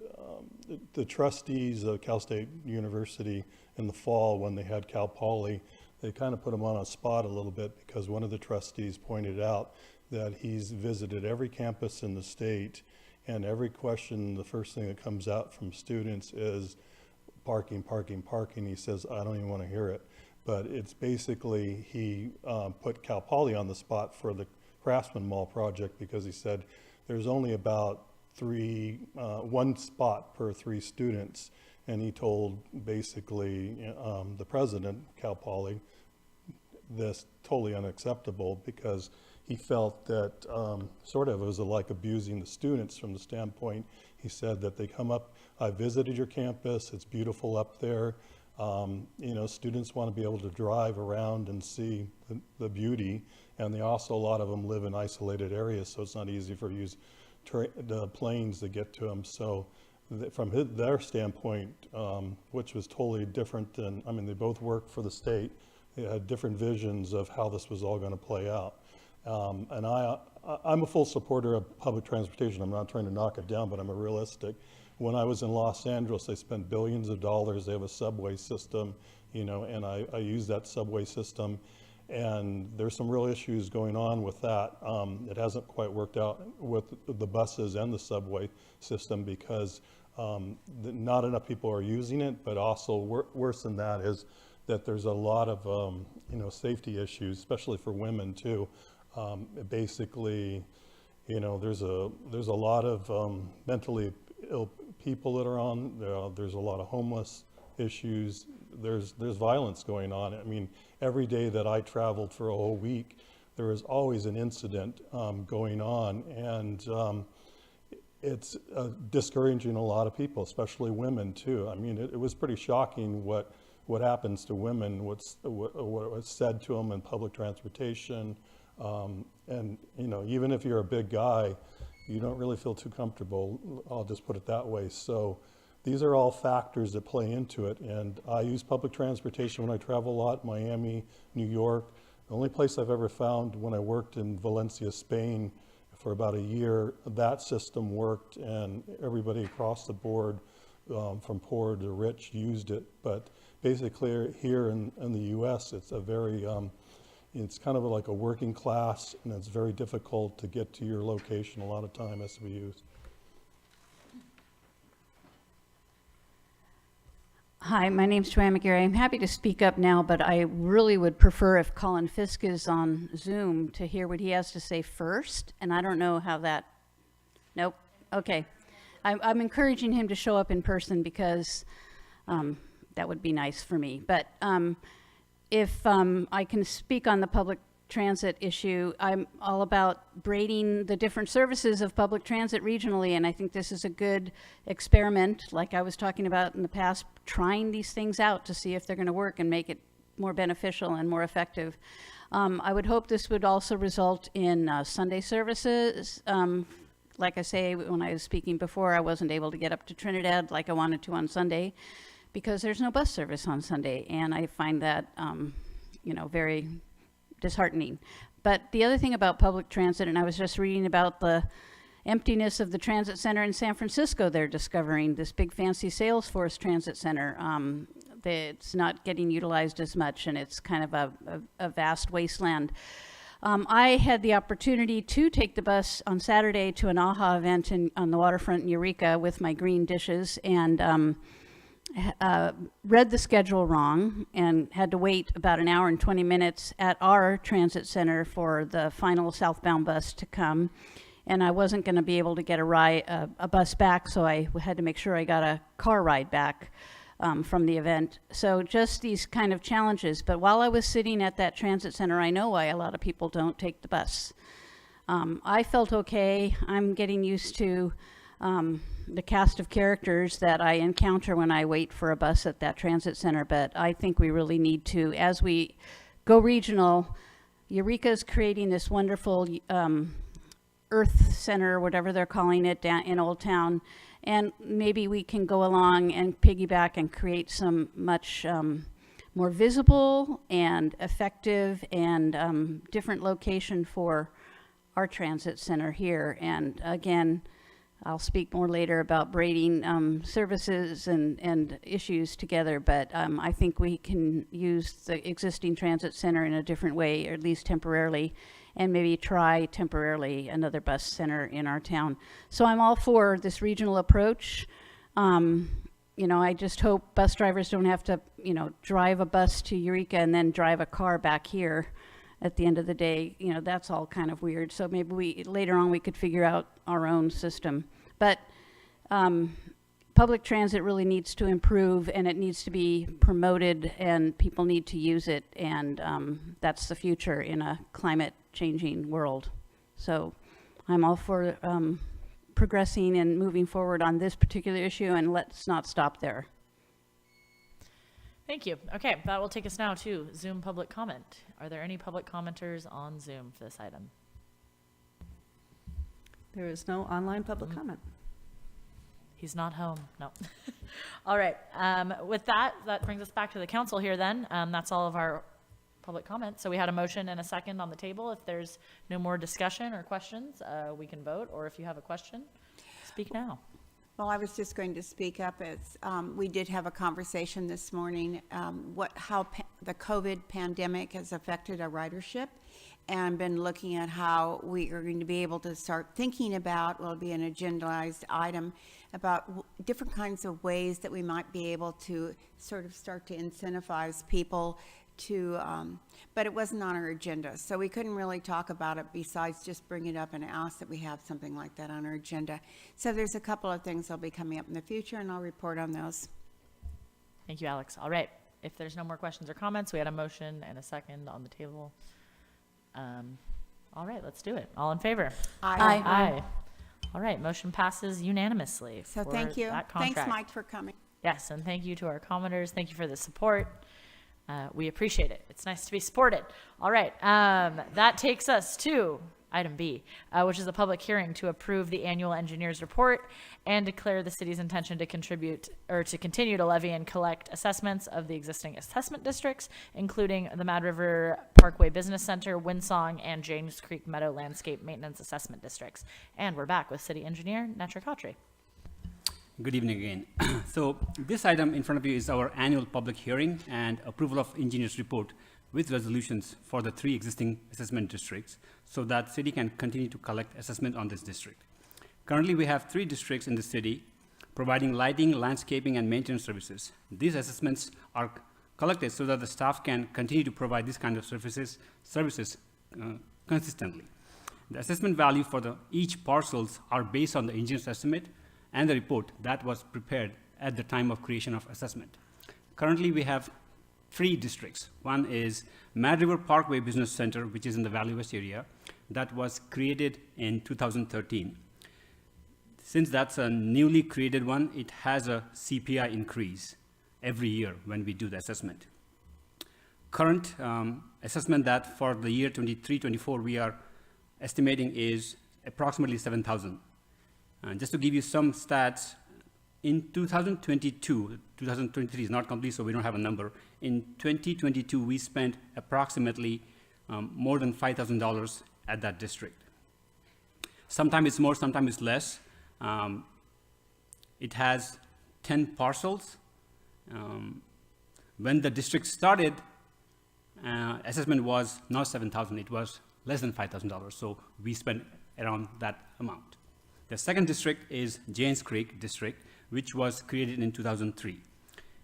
the trustees of Cal State University in the fall, when they had Cal Poly, they kind of put them on a spot a little bit, because one of the trustees pointed out that he's visited every campus in the state, and every question, the first thing that comes out from students is parking, parking, parking. He says, I don't even want to hear it. But it's basically, he put Cal Poly on the spot for the Craftsman Mall project, because he said there's only about one spot per 3 students. And he told basically the president, Cal Poly, this totally unacceptable, because he felt that sort of it was like abusing the students from the standpoint. He said that they come up, I visited your campus, it's beautiful up there. Students want to be able to drive around and see the beauty, and they also, a lot of them live in isolated areas, so it's not easy for use the planes to get to them. So from their standpoint, which was totally different than, I mean, they both worked for the state, they had different visions of how this was all going to play out. And I'm a full supporter of public transportation. I'm not trying to knock it down, but I'm a realistic. When I was in Los Angeles, they spent billions of dollars. They have a subway system, and I use that subway system. And there's some real issues going on with that. It hasn't quite worked out with the buses and the subway system, because not enough people are using it, but also worse than that is that there's a lot of safety issues, especially for women too. Basically, You know, there's a lot of mentally ill people that are on, there's a lot of homeless issues, there's violence going on. I mean, every day that I traveled for a whole week, there was always an incident going on, and it's discouraging a lot of people, especially women too. I mean, it was pretty shocking what happens to women, what was said to them in public transportation, and you know, even if you're a big guy, you don't really feel too comfortable. I'll just put it that way. So these are all factors that play into it. And I use public transportation when I travel a lot, Miami, New York. The only place I've ever found when I worked in Valencia, Spain for about a year, that system worked and everybody across the board, from poor to rich, used it. But basically here in the US, it's a very, it's kind of like a working class, and it's very difficult to get to your location. A lot of time has to be used. Hi, my name's Joanne McGarry. I'm happy to speak up now, but I really would prefer if Colin Fisk is on Zoom to hear what he has to say first, and I don't know how that, nope, okay. I'm encouraging him to show up in person because that would be nice for me. But if I can speak on the public transit issue, I'm all about braiding the different services of public transit regionally, and I think this is a good experiment, like I was talking about in the past, trying these things out to see if they're going to work and make it more beneficial and more effective. I would hope this would also result in Sunday services. Like I say, when I was speaking before, I wasn't able to get up to Trinidad like I wanted to on Sunday because there's no bus service on Sunday, and I find that, you know, very disheartening. But the other thing about public transit, and I was just reading about the emptiness of the transit center in San Francisco, they're discovering this big fancy Salesforce transit center. It's not getting utilized as much, and it's kind of a vast wasteland. I had the opportunity to take the bus on Saturday to an AHA event on the waterfront in Eureka with my green dishes, and read the schedule wrong and had to wait about an hour and 20 minutes at our transit center for the final southbound bus to come. And I wasn't going to be able to get a bus back, so I had to make sure I got a car ride back from the event. So just these kind of challenges. But while I was sitting at that transit center, I know why a lot of people don't take the bus. I felt okay. I'm getting used to the cast of characters that I encounter when I wait for a bus at that transit center, but I think we really need to, as we go regional, Eureka is creating this wonderful Earth Center, whatever they're calling it, down in Old Town, and maybe we can go along and piggyback and create some much more visible and effective and different location for our transit center here. And again, I'll speak more later about braiding services and issues together, but I think we can use the existing transit center in a different way, or at least temporarily, and maybe try temporarily another bus center in our town. So I'm all for this regional approach. You know, I just hope bus drivers don't have to, you know, drive a bus to Eureka and then drive a car back here at the end of the day. You know, that's all kind of weird. So maybe later on we could figure out our own system. But public transit really needs to improve, and it needs to be promoted, and people need to use it, and that's the future in a climate changing world. So I'm all for progressing and moving forward on this particular issue, and let's not stop there. Thank you. Okay, that will take us now to Zoom public comment. Are there any public commenters on Zoom for this item? There is no online public comment. He's not home. No. All right. With that brings us back to the council here then. That's all of our public comments. So we had a motion and a second on the table. If there's no more discussion or questions, we can vote. Or if you have a question, speak now. Well, I was just going to speak up as we did have a conversation this morning, how the COVID pandemic has affected our ridership, and been looking at how we are going to be able to start thinking about, well, it'll be an agendized item, about different kinds of ways that we might be able to sort of start to incentivize people but it wasn't on our agenda, so we couldn't really talk about it besides just bring it up and ask that we have something like that on our agenda. So there's a couple of things that'll be coming up in the future, and I'll report on those. Thank you, Alex. All right. If there's no more questions or comments, we had a motion and a second on the table. All right, let's do it. All in favor? Aye. Aye. All right, motion passes unanimously. So for thank you. that Thanks, contract. Mike, for coming. Yes, and thank you to our commenters. Thank you for the support. We appreciate it. It's nice to be supported. All right, that takes us to item B, which is a public hearing to approve the annual engineer's report and declare the city's intention to contribute or to continue to levy and collect assessments of the existing assessment districts, including the Mad River Parkway Business Center, Windsong, and James Creek Meadow Landscape Maintenance Assessment Districts. And we're back with City Engineer Netra Khatri. Good evening again. So this item in front of you is our annual public hearing and approval of engineer's report with resolutions for the 3 existing assessment districts so that city can continue to collect assessment on this district. Currently, we have 3 districts in the city providing lighting, landscaping, and maintenance services. These assessments are collected so that the staff can continue to provide this kind of services consistently. The assessment value for each parcels are based on the engineer's estimate and the report that was prepared at the time of creation of assessment. Currently, we have 3 districts. One is Mad River Parkway Business Center, which is in the Valley West area, that was created in 2013. Since that's a newly created one, it has a CPI increase every year when we do the assessment. Current assessment that for the year 23-24 we are estimating is approximately $7,000. Just to give you some stats, in 2022, 2023 is not complete, so we don't have a number. In 2022, we spent approximately more than $5,000 at that district. Sometimes it's more, sometimes it's less. It has 10 parcels. When the district started, assessment was not $7,000, it was less than $5,000, so we spent around that amount. The second district is James Creek District, which was created in 2003.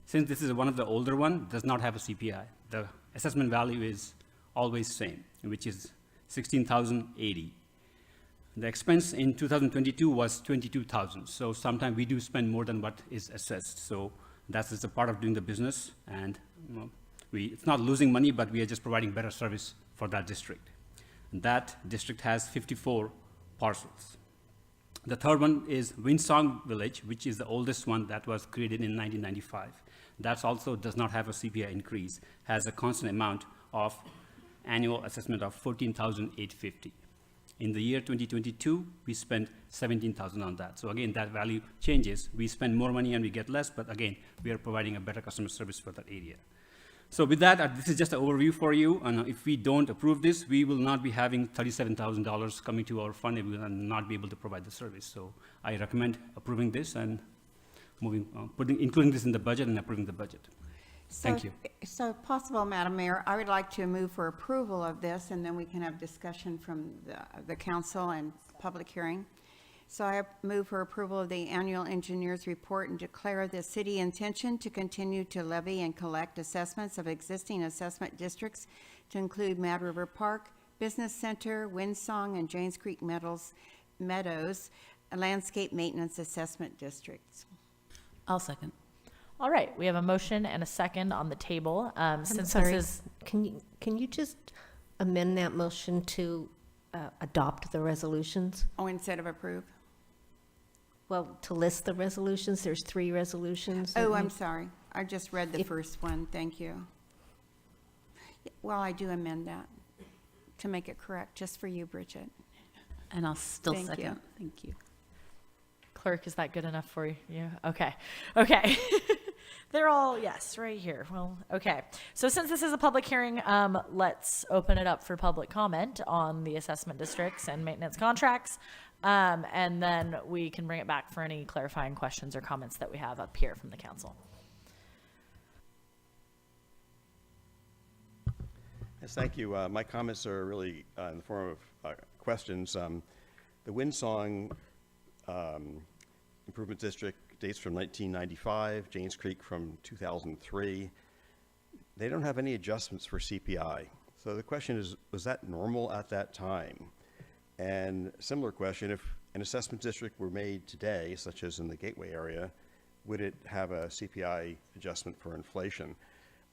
Since this is one of the older one, does not have a CPI. The assessment value is always same, which is $16,080. The expense in 2022 was $22,000. So sometimes we do spend more than what is assessed. So that's just a part of doing the business, and it's not losing money, but we are just providing better service for that district. That district has 54 parcels. The third one is Windsong Village, which is the oldest one that was created in 1995. That also does not have a CPI increase, has a constant amount of annual assessment of $14,850. In the year 2022, we spent $17,000 on that. So again, that value changes. We spend more money and we get less, but again, we are providing a better customer service for that area. So with that, this is just an overview for you. And if we don't approve this, we will not be having $37,000 coming to our fund and we will not be able to provide the service. So I recommend approving this and including this in the budget and approving the budget. Thank you. So if possible, Madam Mayor, I would like to move for approval of this, and then we can have discussion from the council and public hearing. So I move for approval of the annual engineer's report and declare the city intention to continue to levy and collect assessments of existing assessment districts to include Mad River Park, Business Center, Windsong, and James Creek Meadows landscape maintenance assessment districts. I'll second. All right, we have a motion and a second on the table. Since sorry, this is can you just amend that motion to adopt the resolutions? Oh, instead of approve? Well, to list the resolutions, there's 3 resolutions. Oh, I'm sorry. I just read the first one. Thank you. Well, I do amend that to make it correct, just for you, Bridget. And I'll still Thank second. you. Thank you. Clerk, is that good enough for you? Okay. Okay. They're all, yes, right here. Well, okay. So since this is a public hearing, let's open it up for public comment on the assessment districts and maintenance contracts. And then we can bring it back for any clarifying questions or comments that we have up here from the council. Yes, thank you. My comments are really in the form of questions. The Windsong Improvement District dates from 1995, James Creek from 2003. they don't have any adjustments for CPI. So the question is, was that normal at that time? And similar question, if an assessment district were made today, such as in the Gateway area, would it have a CPI adjustment for inflation?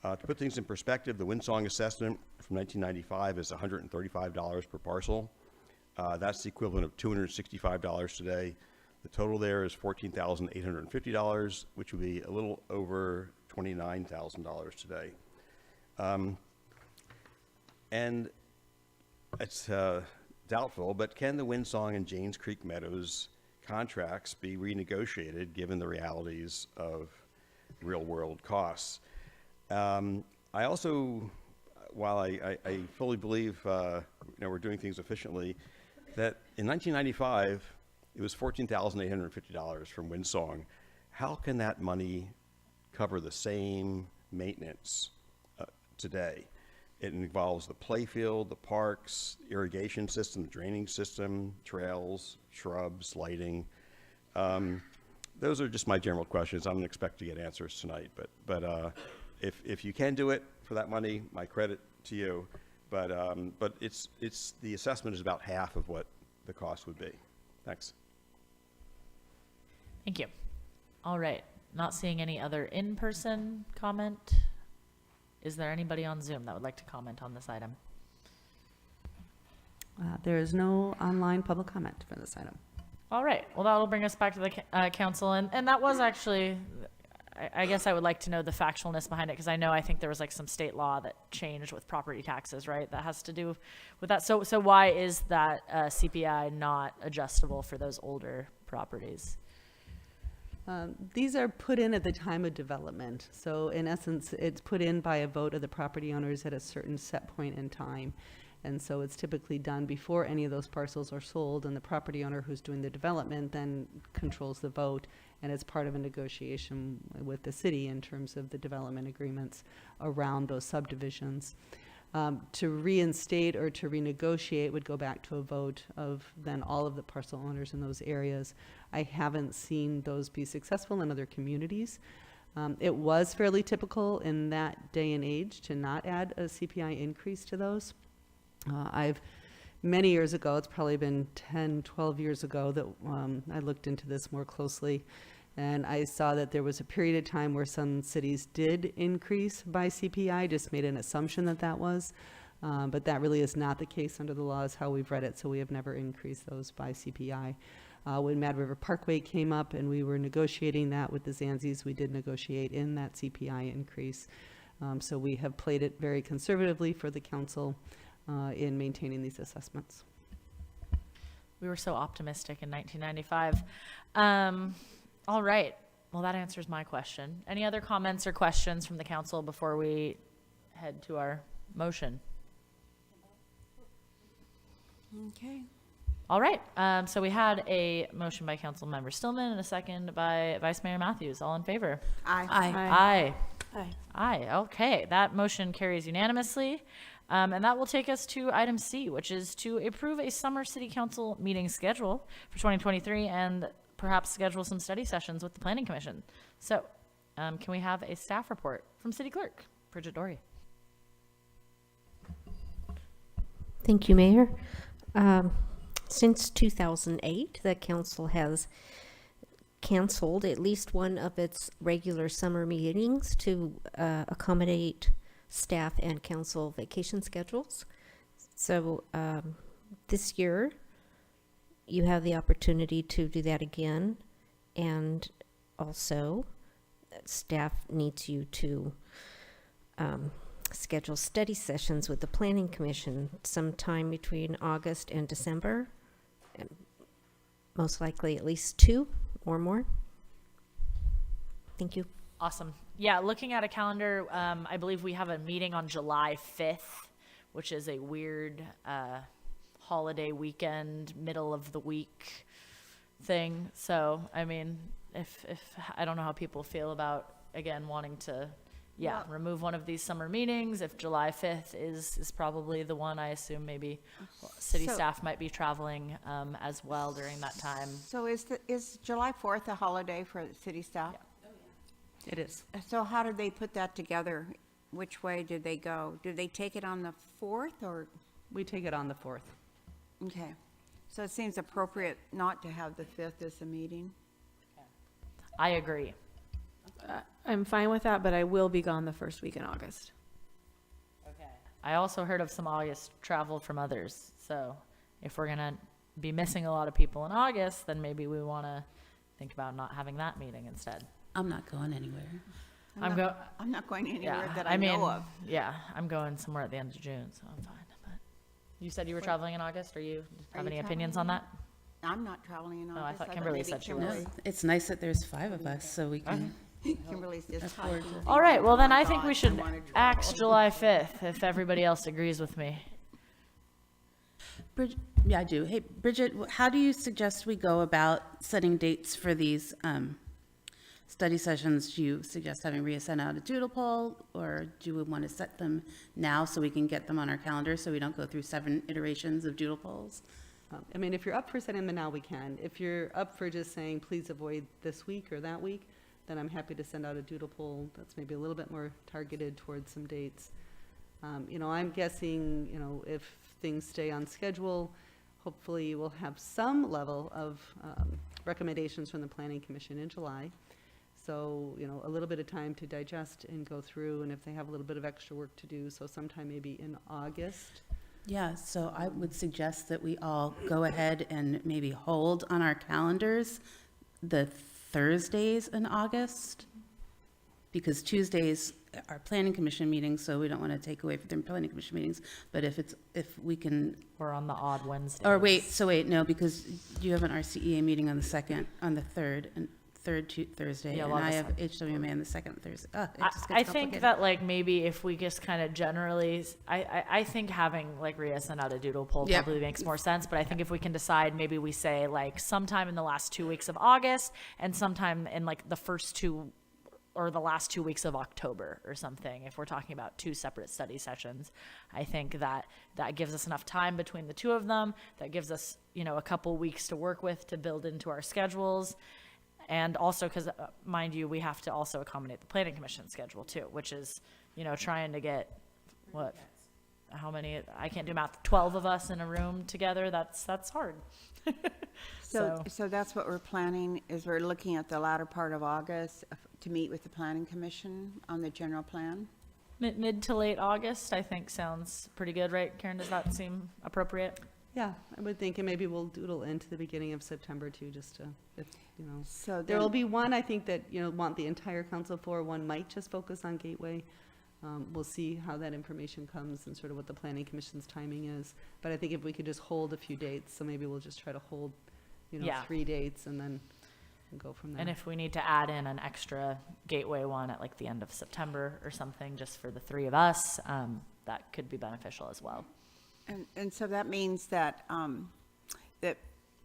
To put things in perspective, the Windsong assessment from 1995 is $135 per parcel. That's the equivalent of $265 today. The total there is $14,850, which would be a little over $29,000 today. And it's doubtful, but can the Windsong and Janes Creek Meadows contracts be renegotiated given the realities of real-world costs? I also, while I fully believe we're doing things efficiently, that in 1995 it was $14,850 from Windsong. How can that money cover the same maintenance today? It involves the playfield, the parks, irrigation system, the draining system, trails, shrubs, lighting. Those are just my general questions. I don't expect to get answers tonight, but if you can do it for that money, my credit to you. But it's the assessment is about half of what the cost would be. Thanks. Thank you. All right. Not seeing any other in-person comment. Is there anybody on Zoom that would like to comment on this item? There is no online public comment for this item. All right. Well, that'll bring us back to the council. And that was actually, I guess I would like to know the factualness behind it, because I think there was like some state law that changed with property taxes, right? That has to do with that. So why is that CPI not adjustable for those older properties? These are put in at the time of development. So in essence, it's put in by a vote of the property owners at a certain set point in time. And so it's typically done before any of those parcels are sold, and the property owner who's doing the development then controls the vote, and it's part of a negotiation with the city in terms of the development agreements around those subdivisions. To reinstate or to renegotiate would go back to a vote of then all of the parcel owners in those areas. I haven't seen those be successful in other communities. It was fairly typical in that day and age to not add a CPI increase to those. Many years ago, it's probably been 10, 12 years ago that I looked into this more closely, and I saw that there was a period of time where some cities did increase by CPI, just made an assumption that that was, but that really is not the case under the laws, how we've read it, so we have never increased those by CPI. When Mad River Parkway came up and we were negotiating that with the Zanzies, we did negotiate in that CPI increase. So we have played it very conservatively for the council in maintaining these assessments. We were so optimistic in 1995. All right. Well, that answers my question. Any other comments or questions from the council before we head to our motion? Okay. All right. So we had a motion by Councilmember Stillman and a second by Vice Mayor Matthews. All in favor? Aye. Aye. Aye. Aye. Okay. That motion carries unanimously. And that will take us to item C, which is to approve a summer city council meeting schedule for 2023 and perhaps schedule some study sessions with the planning commission. So can we have a staff report from city clerk, Bridget Dory? Thank you, Mayor. Since 2008, the council has canceled at least one of its regular summer meetings to accommodate staff and council vacation schedules. So this year, you have the opportunity to do that again. And also, staff needs you to schedule study sessions with the Planning Commission sometime between August and December. And most likely at least 2 or more. Thank you. Awesome. Yeah, looking at a calendar, I believe we have a meeting on July 5th, which is a weird holiday weekend, middle of the week thing. So, I mean, if I don't know how people feel about, again, wanting to, remove one of these summer meetings. If July 5th is probably the one, I assume maybe city staff might be traveling as well during that time. So is July 4th a holiday for the city staff? It is. So how did they put that together? which way did they go? Did they take it on the 4th or? We take it on the 4th. Okay. So it seems appropriate not to have the 5th as a meeting. I agree. I'm fine with that, but I will be gone the first week in August. I also heard of some August travel from others. So if we're going to be missing a lot of people in August, then maybe we want to think about not having that meeting instead. I'm not going anywhere. I'm not going anywhere Yeah, that I I mean, know of. yeah, I'm going somewhere at the end of June, so I'm fine. But you said you were traveling in August. Are you have you any opinions on traveling? that? I'm not traveling in August. Oh, I thought Kimberly maybe said she was. Kimberly- It's nice that there's 5 of us, so we can. Kimberly's just forward talking. All right, well Oh then my I think we God, should I wanna travel. axe July 5th if everybody else agrees with me. Yeah, I do. Hey, Bridget, how do you suggest we go about setting dates for these study sessions? Do you suggest having Rhea send out a doodle poll, or do we want to set them now so we can get them on our calendar so we don't go through 7 iterations of doodle polls? I mean, if you're up for setting them now, we can. If you're up for just saying, please avoid this week or that week, then I'm happy to send out a doodle poll that's maybe a little bit more targeted towards some dates. You know, I'm guessing, you know, if things stay on schedule, hopefully we'll have some level of recommendations from the Planning Commission in July. So, you know, a little bit of time to digest and go through, and if they have a little bit of extra work to do, so sometime maybe in August. Yeah, so I would suggest that we all go ahead and maybe hold on our calendars the Thursdays in August, because Tuesdays are planning commission meetings, so we don't want to take away from the planning commission meetings. But if we can, We're on the odd Wednesday. or wait, no, because you have an RCEA meeting on the 2nd, on the 3rd, and Thursday, Yeah, and well, I the have HWMA on the 2nd Thursday. It just I gets think complicated. that like maybe if we just kind of generally, I think having like Rhea send out a doodle poll Yep. probably makes more sense. But I think if we can decide, maybe we say like sometime in the last 2 weeks of August and sometime in like the first 2 or the last 2 weeks of October or something, if we're talking about 2 separate study sessions, I think that gives us enough time between the 2 of them. That gives us, you know, a couple weeks to work with to build into our schedules. And also, because, mind you, we have to also accommodate the planning commission schedule too, which is, you know, trying to get, how many, I can't do math, 12 of us in a room together, that's hard. So that's what we're planning, is we're looking at the latter part of August to meet with the Planning Commission on the general plan. Mid to late August, I think sounds pretty good, right, Karen? Does that seem appropriate? Yeah, I would think, and maybe we'll doodle into the beginning of September too, just to, if, you know. So There will then- be one, I think, that, you know, want the entire council for, one might just focus on Gateway. We'll see how that information comes and sort of what the planning commission's timing is. But I think if we could just hold a few dates, so maybe we'll just try to hold, you know, Yeah. 3 dates and then go from there. And if we need to add in an extra gateway one at like the end of September or something, just for the 3 of us, that could be beneficial as well. And so that means that, that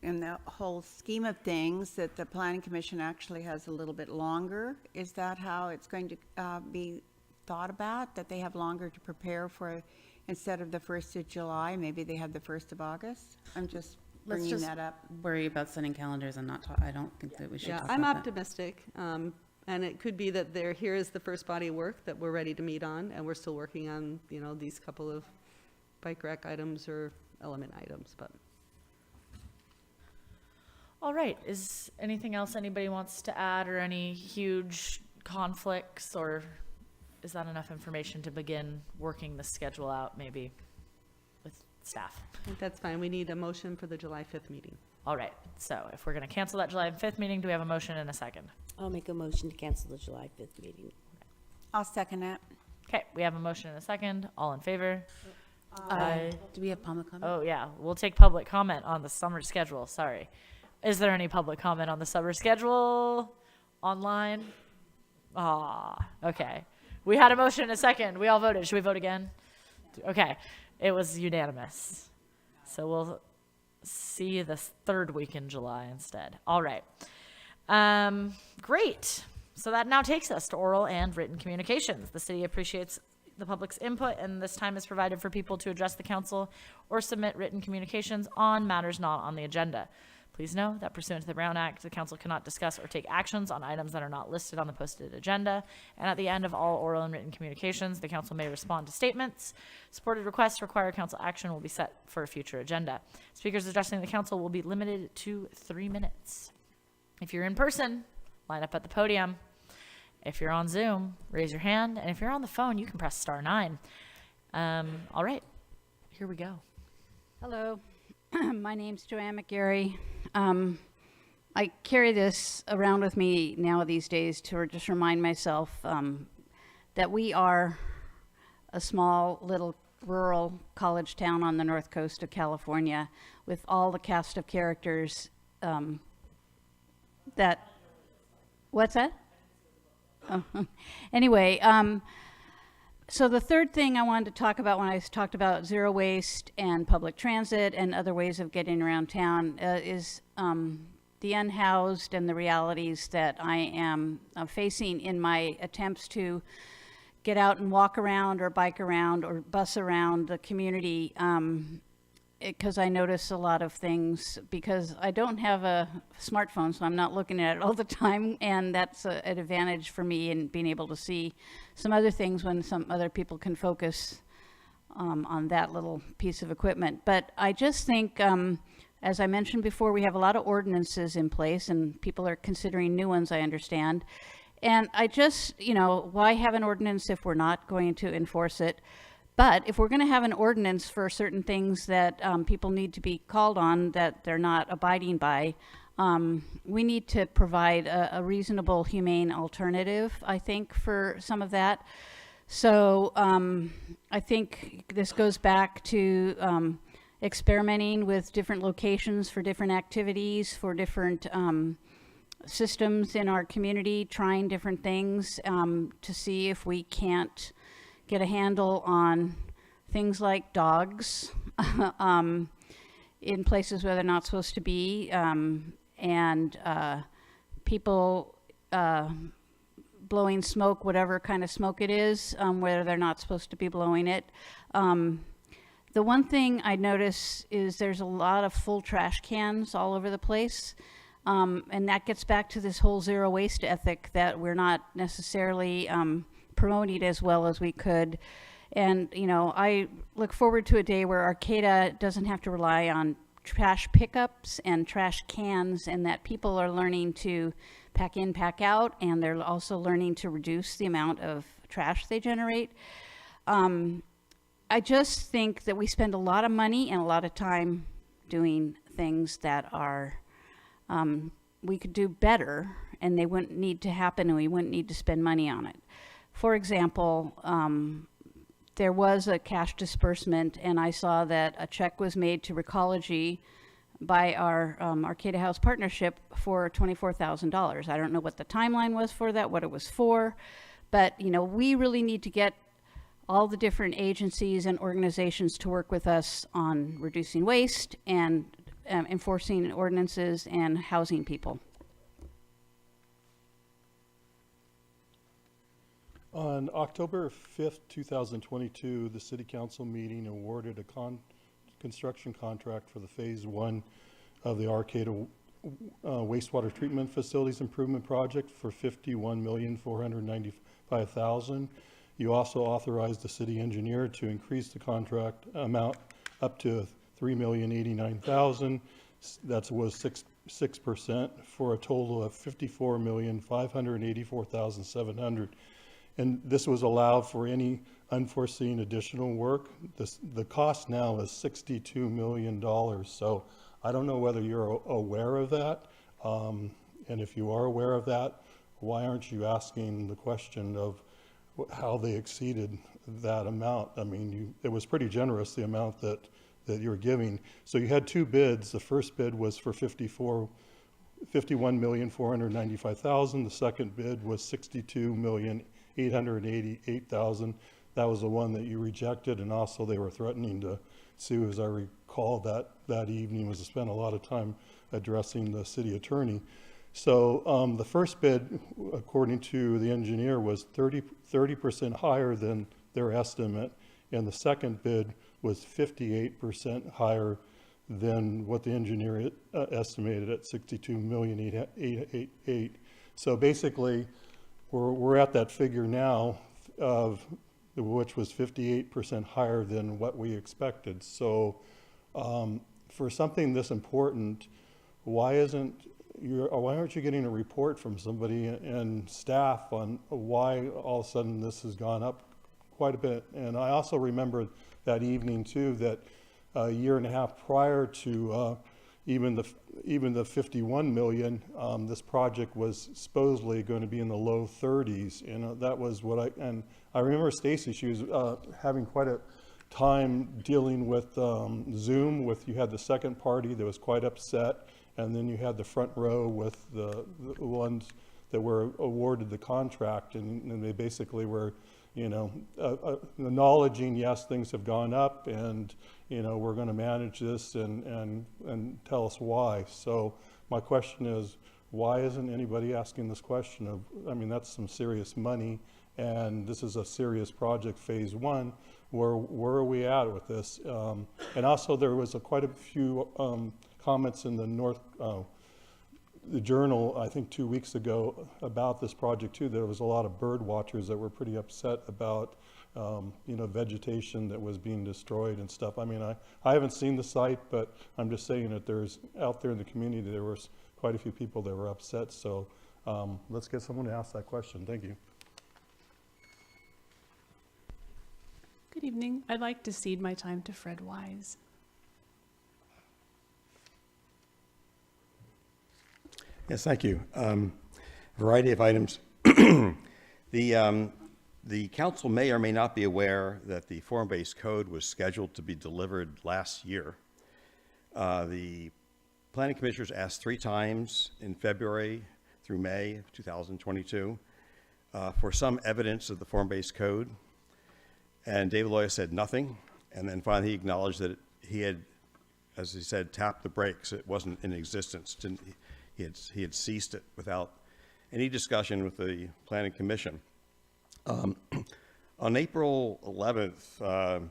in the whole scheme of things, that the Planning Commission actually has a little bit longer? Is that how it's going to be thought about, that they have longer to prepare for, instead of the 1st of July, maybe they have the 1st of August? I'm just Let's bringing just that up. worry about sending calendars and not talk, I don't think that we should Yeah, talk I'm about that. optimistic, and it could be that here is the first body of work that we're ready to meet on, and we're still working on, you know, these couple of bike rack items or element items, but. All right, is anything else anybody wants to add, or any huge conflicts, or is that enough information to begin working the schedule out maybe with staff? I think that's fine. We need a motion for the July 5th meeting. All right, so if we're going to cancel that July 5th meeting, do we have a motion and a second? I'll make a motion to cancel the July 5th meeting. I'll second that. Okay, we have a motion and a second. All in favor? Aye. Do we have public comment? Oh, yeah, we'll take public comment on the summer schedule, sorry. Is there any public comment on the summer schedule online? Okay. We had a motion and a second. We all voted. Should we vote again? Okay, it was unanimous. So we'll see you the 3rd week in July instead. All right. Great. So that now takes us to oral and written communications. The city appreciates the public's input, and this time is provided for people to address the council or submit written communications on matters not on the agenda. Please know that pursuant to the Brown Act, the council cannot discuss or take actions on items that are not listed on the posted agenda. And at the end of all oral and written communications, the council may respond to statements. Supported requests require council action will be set for a future agenda. Speakers addressing the council will be limited to 3 minutes. If you're in person, line up at the podium. If you're on Zoom, raise your hand. And if you're on the phone, you can press *9. All right, here we go. Hello, my name's Joanne McGarry. I carry this around with me now these days to just remind myself that we are a small little rural college town on the north coast of California with all the cast of characters that, what's that? Oh. Anyway, so the third thing I wanted to talk about when I talked about zero waste and public transit and other ways of getting around town is the unhoused and the realities that I am facing in my attempts to get out and walk around or bike around or bus around the community, because I notice a lot of things because I don't have a smartphone, so I'm not looking at it all the time, and that's an advantage for me in being able to see some other things when some other people can focus on that little piece of equipment. But I just think, as I mentioned before, we have a lot of ordinances in place, and people are considering new ones, I understand. And I just, why have an ordinance if we're not going to enforce it? But if we're going to have an ordinance for certain things that people need to be called on that they're not abiding by, we need to provide a reasonable, humane alternative, I think, for some of that. So I think this goes back to experimenting with different locations for different activities, for different systems in our community, trying different things to see if we can't get a handle on things like dogs in places where they're not supposed to be, and people blowing smoke, whatever kind of smoke it is, where they're not supposed to be blowing it. The one thing I notice is there's a lot of full trash cans all over the place. And that gets back to this whole zero waste ethic that we're not necessarily promoting as well as we could. And, I look forward to a day where Arcata doesn't have to rely on trash pickups and trash cans, and that people are learning to pack in, pack out, and they're also learning to reduce the amount of trash they generate. I just think that we spend a lot of money and a lot of time doing things that are we could do better, and they wouldn't need to happen, and we wouldn't need to spend money on it. For example, there was a cash disbursement, and I saw that a check was made to Recology by our Arcata House partnership for $24,000. I don't know what the timeline was for that, what it was for, but we really need to get all the different agencies and organizations to work with us on reducing waste and enforcing ordinances and housing people. On October 5th, 2022, the City Council meeting awarded a construction contract for the Phase 1 of the Arcata Wastewater Treatment Facilities Improvement Project for $51,495,000. You also authorized the city engineer to increase the contract amount up to $3,089,000. That was 6% for a total of $54,584,700. And this was allowed for any unforeseen additional work. The cost now is $62 million. So I don't know whether you're aware of that. And if you are aware of that, why aren't you asking the question of how they exceeded that amount? I mean, it was pretty generous, the amount that you were giving. So you had two bids. The first bid was for $51,495,000. The second bid was $62,888,000. That was the one that you rejected, and also they were threatening to sue, as I recall. That evening was to spend a lot of time addressing the city attorney. So the first bid, according to the engineer, was 30% higher than their estimate, and the second bid was 58% higher than what the engineer estimated at 62,888. So basically, we're at that figure now of, which was 58% higher than what we expected. So for something this important, why aren't you getting a report from somebody and staff on why all of a sudden this has gone up quite a bit? And I also remember that evening too, that a year and a half prior to even the 51 million, this project was supposedly going to be in the low 30s, and that was what I remember Stacy, she was having quite a time dealing with Zoom. You had the second party that was quite upset, and then you had the front row with the ones that were awarded the contract, and they basically were, acknowledging, yes, things have gone up, and we're going to manage this and tell us why. So my question is, why isn't anybody asking this question of, that's some serious money, and this is a serious project, phase one. Where are we at with this? And also there was quite a few comments in the Journal, I think 2 weeks ago, about this project too. There was a lot of bird watchers that were pretty upset about vegetation that was being destroyed and stuff. I haven't seen the site, but I'm just saying that there's out there in the community, there was quite a few people that were upset. So let's get someone to ask that question. Thank you. Good evening. I'd like to cede my time to Fred Wise. Yes, thank you. Variety of items. The council may or may not be aware that the form-based code was scheduled to be delivered last year. The planning commissioners asked 3 times in February through May of 2022 for some evidence of the form-based code. And David Loya said nothing, and then finally he acknowledged that he had, as he said, tapped the brakes. It wasn't in existence. He had ceased it without any discussion with the Planning Commission. On April 11th,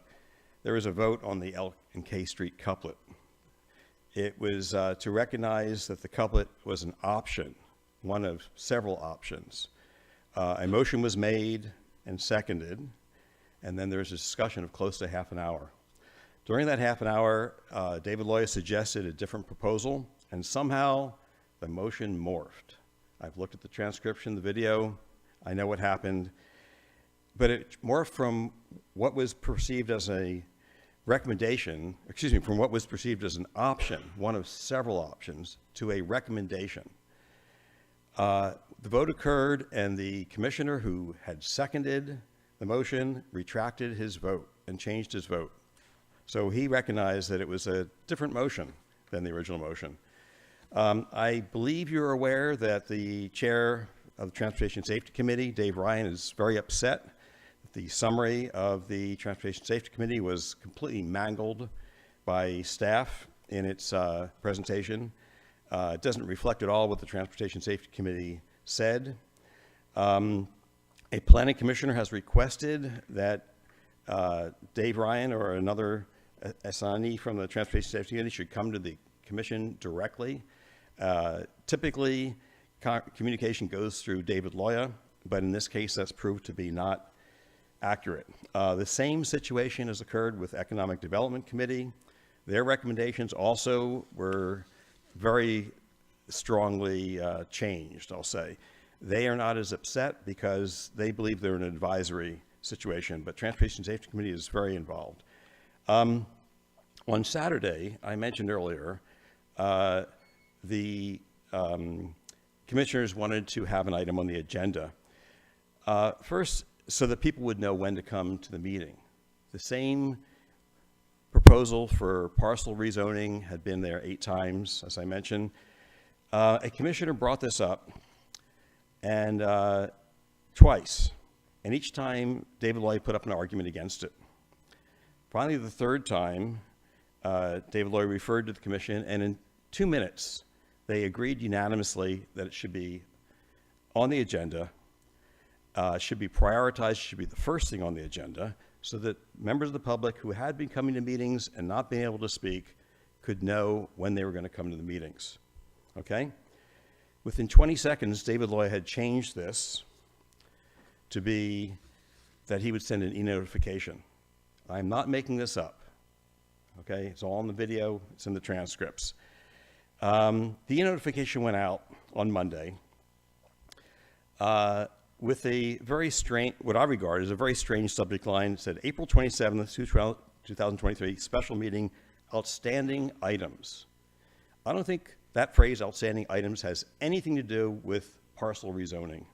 there was a vote on the Elk and K Street couplet. It was to recognize that the couplet was an option, one of several options. A motion was made and seconded, and then there was a discussion of close to half an hour. During that half an hour, David Loya suggested a different proposal, and somehow the motion morphed. I've looked at the transcription, the video, I know what happened, but it morphed from what was perceived as a recommendation, from what was perceived as an option, one of several options, to a recommendation. The vote occurred, and the commissioner who had seconded the motion retracted his vote and changed his vote. So he recognized that it was a different motion than the original motion. I believe you're aware that the chair of the Transportation Safety Committee, Dave Ryan, is very upset. The summary of the Transportation Safety Committee was completely mangled by staff in its presentation. It doesn't reflect at all what the Transportation Safety Committee said. A planning commissioner has requested that Dave Ryan or another assignee from the Transportation Safety Committee should come to the commission directly. Typically, communication goes through David Loya, but in this case, that's proved to be not accurate. The same situation has occurred with Economic Development Committee. Their recommendations also were very strongly changed, I'll say. They are not as upset because they believe they're in an advisory situation, but Transportation Safety Committee is very involved. On Saturday, I mentioned earlier, the commissioners wanted to have an item on the agenda. First, so that people would know when to come to the meeting. The same proposal for parcel rezoning had been there 8 times, as I mentioned. A commissioner brought this up, and twice, and each time David Loya put up an argument against it. Finally, the 3rd time, David Loya referred to the commission, and in 2 minutes, they agreed unanimously that it should be on the agenda, should be prioritized, should be the first thing on the agenda, so that members of the public who had been coming to meetings and not being able to speak could know when they were going to come to the meetings. Okay? Within 20 seconds, David Loy had changed this to be that he would send an e-notification. I'm not making this up. Okay? It's all in the video. It's in the transcripts. The e-notification went out on Monday with a very strange, what I regard as a very strange subject line. It said, April 27th, 2023, special meeting, outstanding items. I don't think that phrase, outstanding items, has anything to do with parcel rezoning.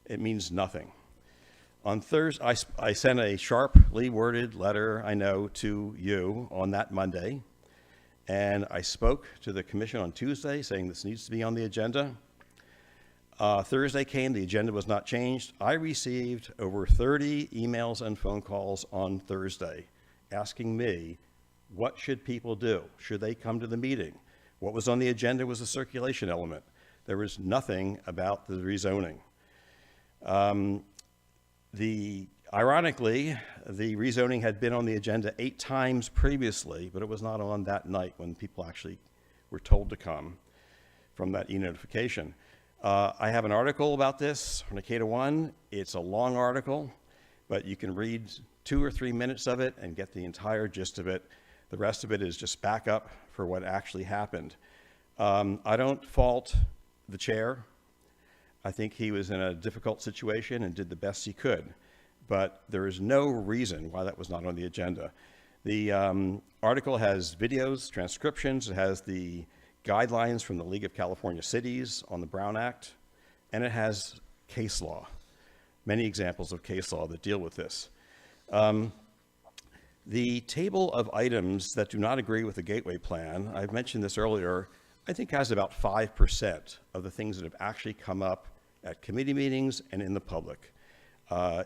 It means nothing. On Thursday, I sent a sharply worded letter, I know, to you on that Monday, and I spoke to the commission on Tuesday saying this needs to be on the agenda. Thursday came, the agenda was not changed. I received over 30 emails and phone calls on Thursday asking me, what should people do? Should they come to the meeting? What was on the agenda was a circulation element. There was nothing about the rezoning. Ironically, the rezoning had been on the agenda 8 times previously, but it was not on that night when people actually were told to come from that e-notification. I have an article about this on Arcata 1. It's a long article, but you can read 2 or 3 minutes of it and get the entire gist of it. The rest of it is just backup for what actually happened. I don't fault the chair. I think he was in a difficult situation and did the best he could, but there is no reason why that was not on the agenda. The article has videos, transcriptions, it has the guidelines from the League of California Cities on the Brown Act, and it has case law, many examples of case law that deal with this. The table of items that do not agree with the Gateway Plan, I've mentioned this earlier, I think has about 5% of the things that have actually come up at committee meetings and in the public.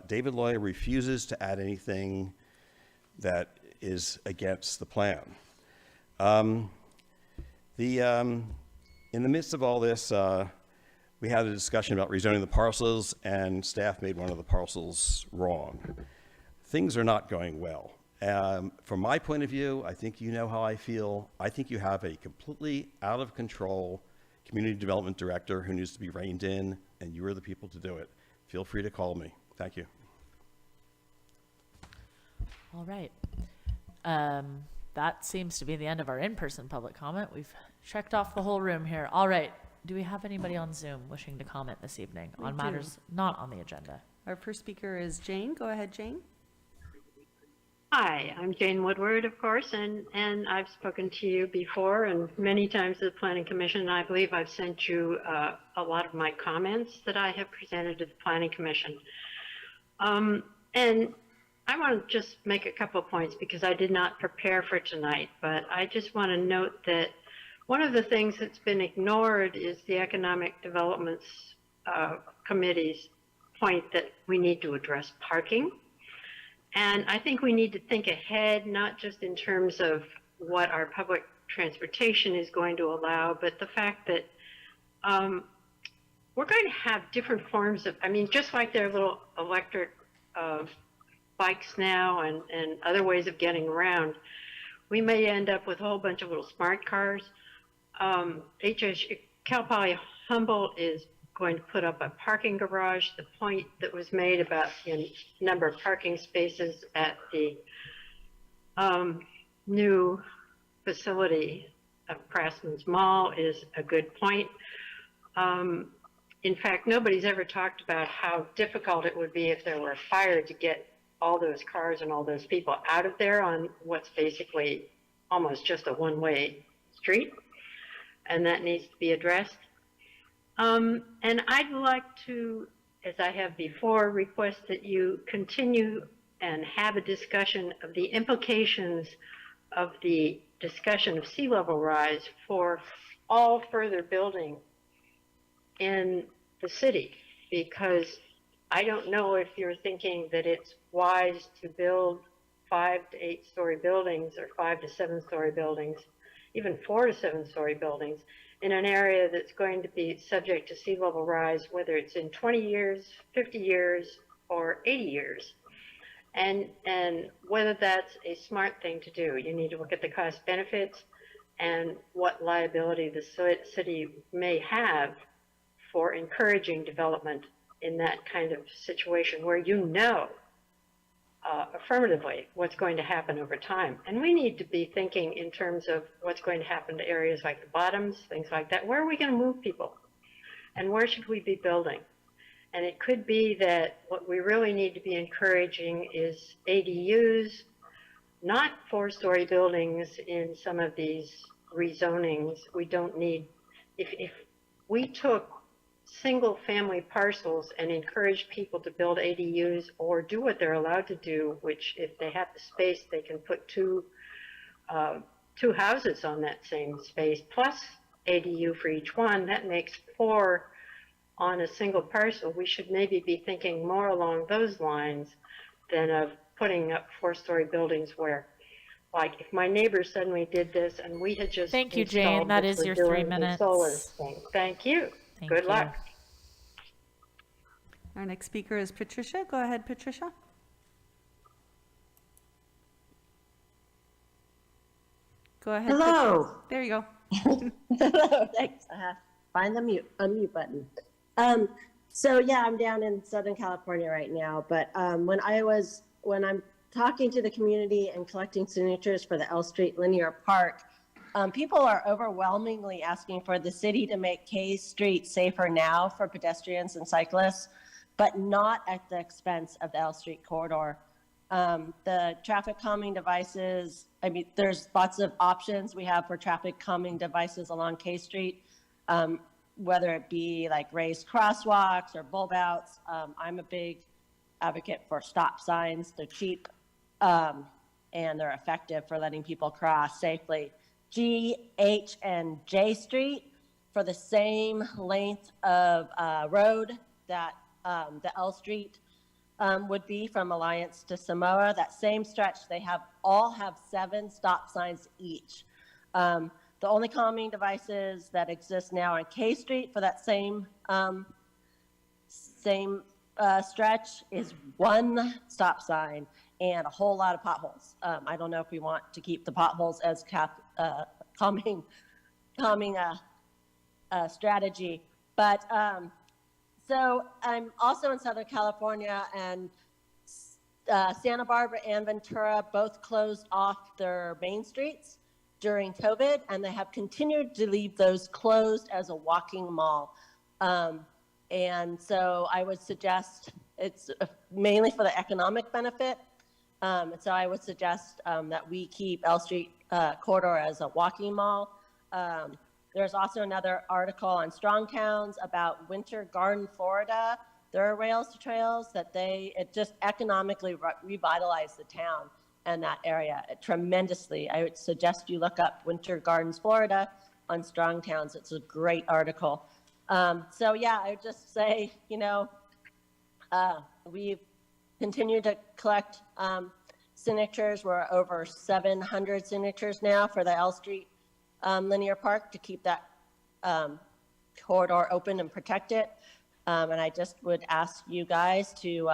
David Loy refuses to add anything that is against the plan. In the midst of all this, we had a discussion about rezoning the parcels, and staff made one of the parcels wrong. Things are not going well. From my point of view, I think you know how I feel. I think you have a completely out of control community development director who needs to be reined in, and you are the people to do it. Feel free to call me. Thank you. All right. That seems to be the end of our in-person public comment. We've checked off the whole room here. All right. Do we have anybody on Zoom wishing to comment this evening on matters not on the agenda? Our first speaker is Jane. Go ahead, Jane. Hi, I'm Jane Woodward, of course, and I've spoken to you before and many times at the Planning Commission. I believe I've sent you a lot of my comments that I have presented to the Planning Commission. And I want to just make a couple of points because I did not prepare for tonight, but I just want to note that one of the things that's been ignored is the Economic Development Committee's point that we need to address parking. And I think we need to think ahead, not just in terms of what our public transportation is going to allow, but the fact that we're going to have different forms of, I mean, just like there are little electric bikes now and other ways of getting around, we may end up with a whole bunch of little smart cars. Cal Poly Humboldt is going to put up a parking garage. The point that was made about the number of parking spaces at the new facility of Craftsman's Mall is a good point. In fact, nobody's ever talked about how difficult it would be if there were a fire to get all those cars and all those people out of there on what's basically almost just a one-way street, and that needs to be addressed. And I'd like to, as I have before, request that you continue and have a discussion of the implications of the discussion of sea level rise for all further building in the city, because I don't know if you're thinking that it's wise to build 5 to 8 story buildings or 5 to 7 story buildings, even 4 to 7 story buildings in an area that's going to be subject to sea level rise, whether it's in 20 years, 50 years, or 80 years. And whether that's a smart thing to do. You need to look at the cost benefits and what liability the city may have for encouraging development in that kind of situation where you know affirmatively what's going to happen over time. And we need to be thinking in terms of what's going to happen to areas like the bottoms, things like that. Where are we going to move people? And where should we be building? And it could be that what we really need to be encouraging is ADUs, not 4-story buildings in some of these rezonings. We don't need, if we took single-family parcels and encouraged people to build ADUs or do what they're allowed to do, which if they have the space, they can put two houses on that same space, plus ADU for each one, that makes 4 on a single parcel. We should maybe be thinking more along those lines than of putting up 4-story buildings where, like, if my neighbor suddenly did this and we had just Thank you, Jane. That is your 3 minutes. Solar thing. Thank you. Thank Good you. luck. Our next speaker is Patricia. Go ahead, Patricia. Go ahead. Hello. There you go. Hello, thanks. Find the unmute button. So yeah, I'm down in Southern California right now, but when I'm talking to the community and collecting signatures for the L Street Linear Park, people are overwhelmingly asking for the city to make K Street safer now for pedestrians and cyclists, but not at the expense of the L Street corridor. The traffic calming devices, I mean, there's lots of options we have for traffic calming devices along K Street, whether it be like raised crosswalks or bulb outs. I'm a big advocate for stop signs. They're cheap and they're effective for letting people cross safely. G, H, and J Street for the same length of road that the L Street would be from Alliance to Samoa. That same stretch, they all have 7 stop signs each. The only calming devices that exist now on K Street for that same stretch is 1 stop sign and a whole lot of potholes. I don't know if we want to keep the potholes as calming strategy, but so I'm also in Southern California, and Santa Barbara and Ventura both closed off their main streets during COVID, and they have continued to leave those closed as a walking mall. And so I would suggest it's mainly for the economic benefit. And so I would suggest that we keep L Street corridor as a walking mall. There's also another article on Strong Towns about Winter Garden, Florida. There are rails to trails that it just economically revitalized the town and that area tremendously. I would suggest you look up Winter Gardens, Florida on Strong Towns. It's a great article. So yeah, I would just say, we've continued to collect signatures. We're over 700 signatures now for the L Street Linear Park to keep that corridor open and protect it. And I just would ask you guys to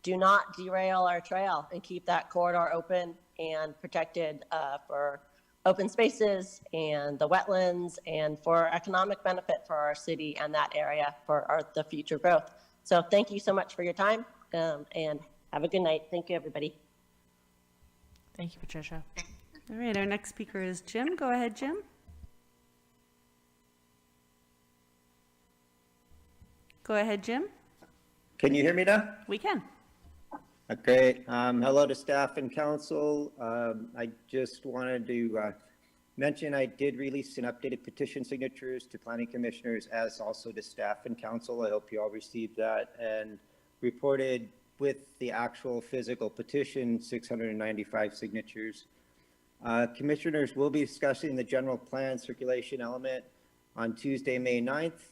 do not derail our trail and keep that corridor open and protected for open spaces and the wetlands and for economic benefit for our city and that area for the future growth. So thank you so much for your time and have a good night. Thank you, everybody. Thank you, Patricia. All right, our next speaker is Jim. Go ahead, Jim. Go ahead, Jim. Can you hear me now? We can. Great. Hello to staff and council. I just wanted to mention I did release an updated petition signatures to planning commissioners as also to staff and council. I hope you all received that and reported with the actual physical petition 695 signatures. Commissioners will be discussing the general plan circulation element on Tuesday, May 9th.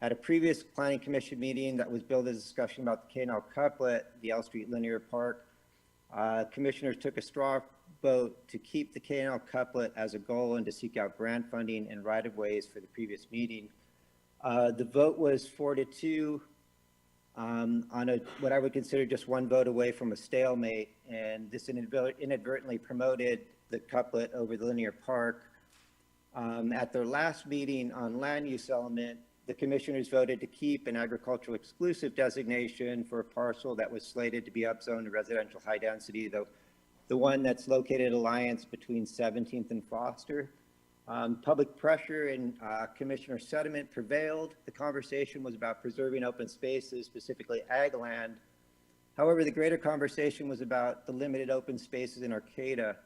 At a previous planning commission meeting that was billed as a discussion about the K&L couplet, the L Street Linear Park, commissioners took a straw vote to keep the K&L couplet as a goal and to seek out grant funding and right-of-ways for the previous meeting. The vote was 4-2 on what I would consider just one vote away from a stalemate, and this inadvertently promoted the couplet over the linear park. At their last meeting on land use element, the commissioners voted to keep an agricultural exclusive designation for a parcel that was slated to be upzoned to residential high density, the one that's located at Alliance between 17th and Foster. Public pressure and commissioner sentiment prevailed. The conversation was about preserving open spaces, specifically ag land. However, the greater conversation was about the limited open spaces in Arcata.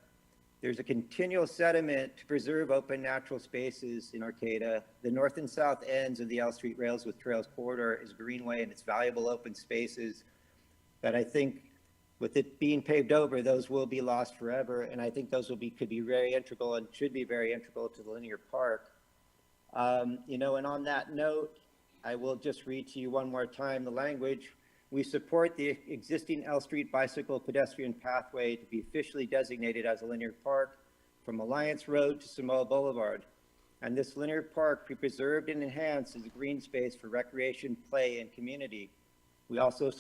There's a continual sentiment to preserve open natural spaces in Arcata. The north and south ends of the L Street Rails with Trails corridor is greenway and it's valuable open spaces that I think with it being paved over, those will be lost forever. And I think those could be very integral and should be very integral to the linear park. You know, and on that note, I will just read to you one more time the language. We support the existing L Street bicycle pedestrian pathway to be officially designated as a linear park from Alliance Road to Samoa Boulevard. And this linear park be preserved and enhanced as a green space for recreation, play, and community. We also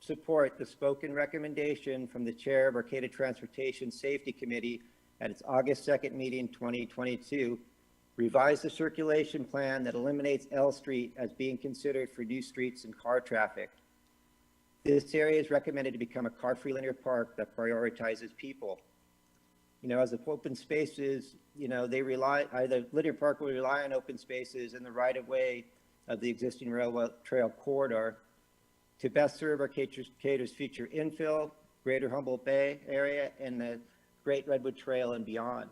support the spoken recommendation from the chair of Arcata Transportation Safety Committee at its August 2nd meeting, 2022, revise the circulation plan that eliminates L Street as being considered for new streets and car traffic. This area is recommended to become a car-free linear park that prioritizes people. You know, as the open spaces, you know, the linear park will rely on open spaces in the right-of-way of the existing railroad trail corridor to best serve Arcata's future infill, Greater Humboldt Bay area, and the Great Redwood Trail and beyond.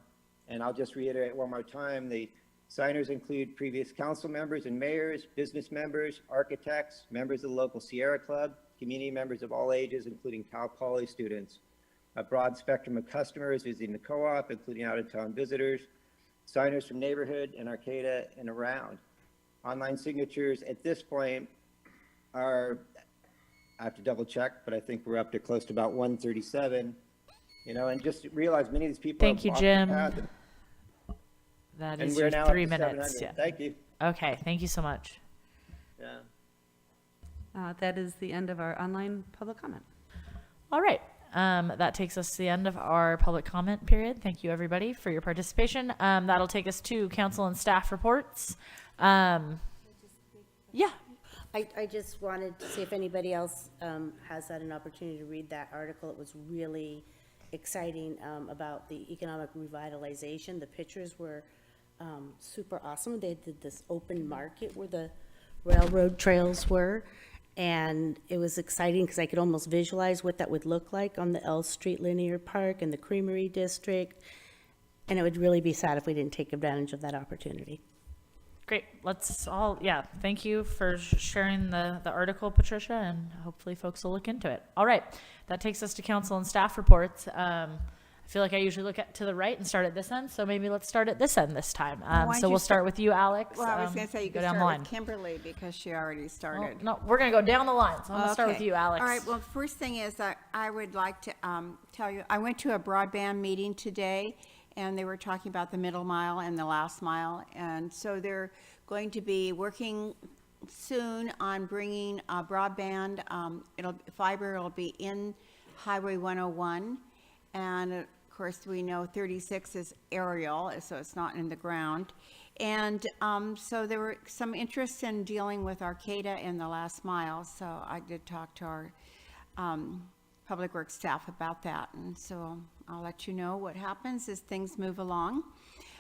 And I'll just reiterate one more time, the signers include previous council members and mayors, business members, architects, members of the local Sierra Club, community members of all ages, including Cal Poly students, a broad spectrum of customers visiting the co-op, including out-of-town visitors, signers from neighborhood and Arcata and around. Online signatures at this point are, I have to double check, but I think we're up to close to about 137. You know, and just realize many of these people. Thank you, Jim. That is your 3 minutes. Yeah. Thank you. Okay, thank you so much. Yeah. That is the end of our online public comment. All right. That takes us to the end of our public comment period. Thank you, everybody, for your participation. That'll take us to council and staff reports. Yeah. I just wanted to see if anybody else has had an opportunity to read that article. It was really exciting about the economic revitalization. The pictures were super awesome. They did this open market where the railroad trails were, and it was exciting because I could almost visualize what that would look like on the L Street Linear Park and the Creamery District, and it would really be sad if we didn't take advantage of that opportunity. Great. Let's all, thank you for sharing the article, Patricia, and hopefully folks will look into it. All right. That takes us to council and staff reports. I feel like I usually look to the right and start at this end, so maybe let's start at this end this time. So we'll start with you, Alex. Well, I was going to say you go could down the start line. with Kimberly because she already started. Well, no, we're going to go down the line. So I'm going to start with you, Alex. All right. Well, first thing is that I would like to tell you, I went to a broadband meeting today, and they were talking about the middle mile and the last mile. And so they're going to be working soon on bringing broadband. Fiber will be in Highway 101. And of course, we know 36 is aerial, so it's not in the ground. And so there were some interest in dealing with Arcata in the last mile. So I did talk to our public works staff about that. And so I'll let you know what happens as things move along.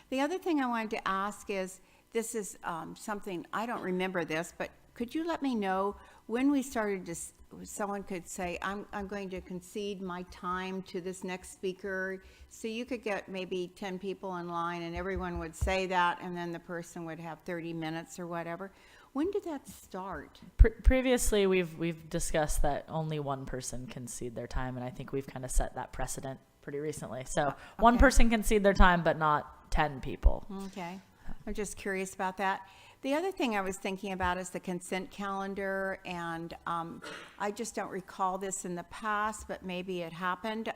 The other thing I wanted to ask is, this is something, I don't remember this, but could you let me know when we started to, someone could say, I'm going to concede my time to this next speaker. So you could get maybe 10 people in line and everyone would say that, and then the person would have 30 minutes or whatever. When did that start? Previously, we've discussed that only one person can cede their time, and I think we've kind of set that precedent pretty recently. So one person can cede their time, but not 10 people. Okay. I'm just curious about that. The other thing I was thinking about is the consent calendar, and I just don't recall this in the past, but maybe it happened.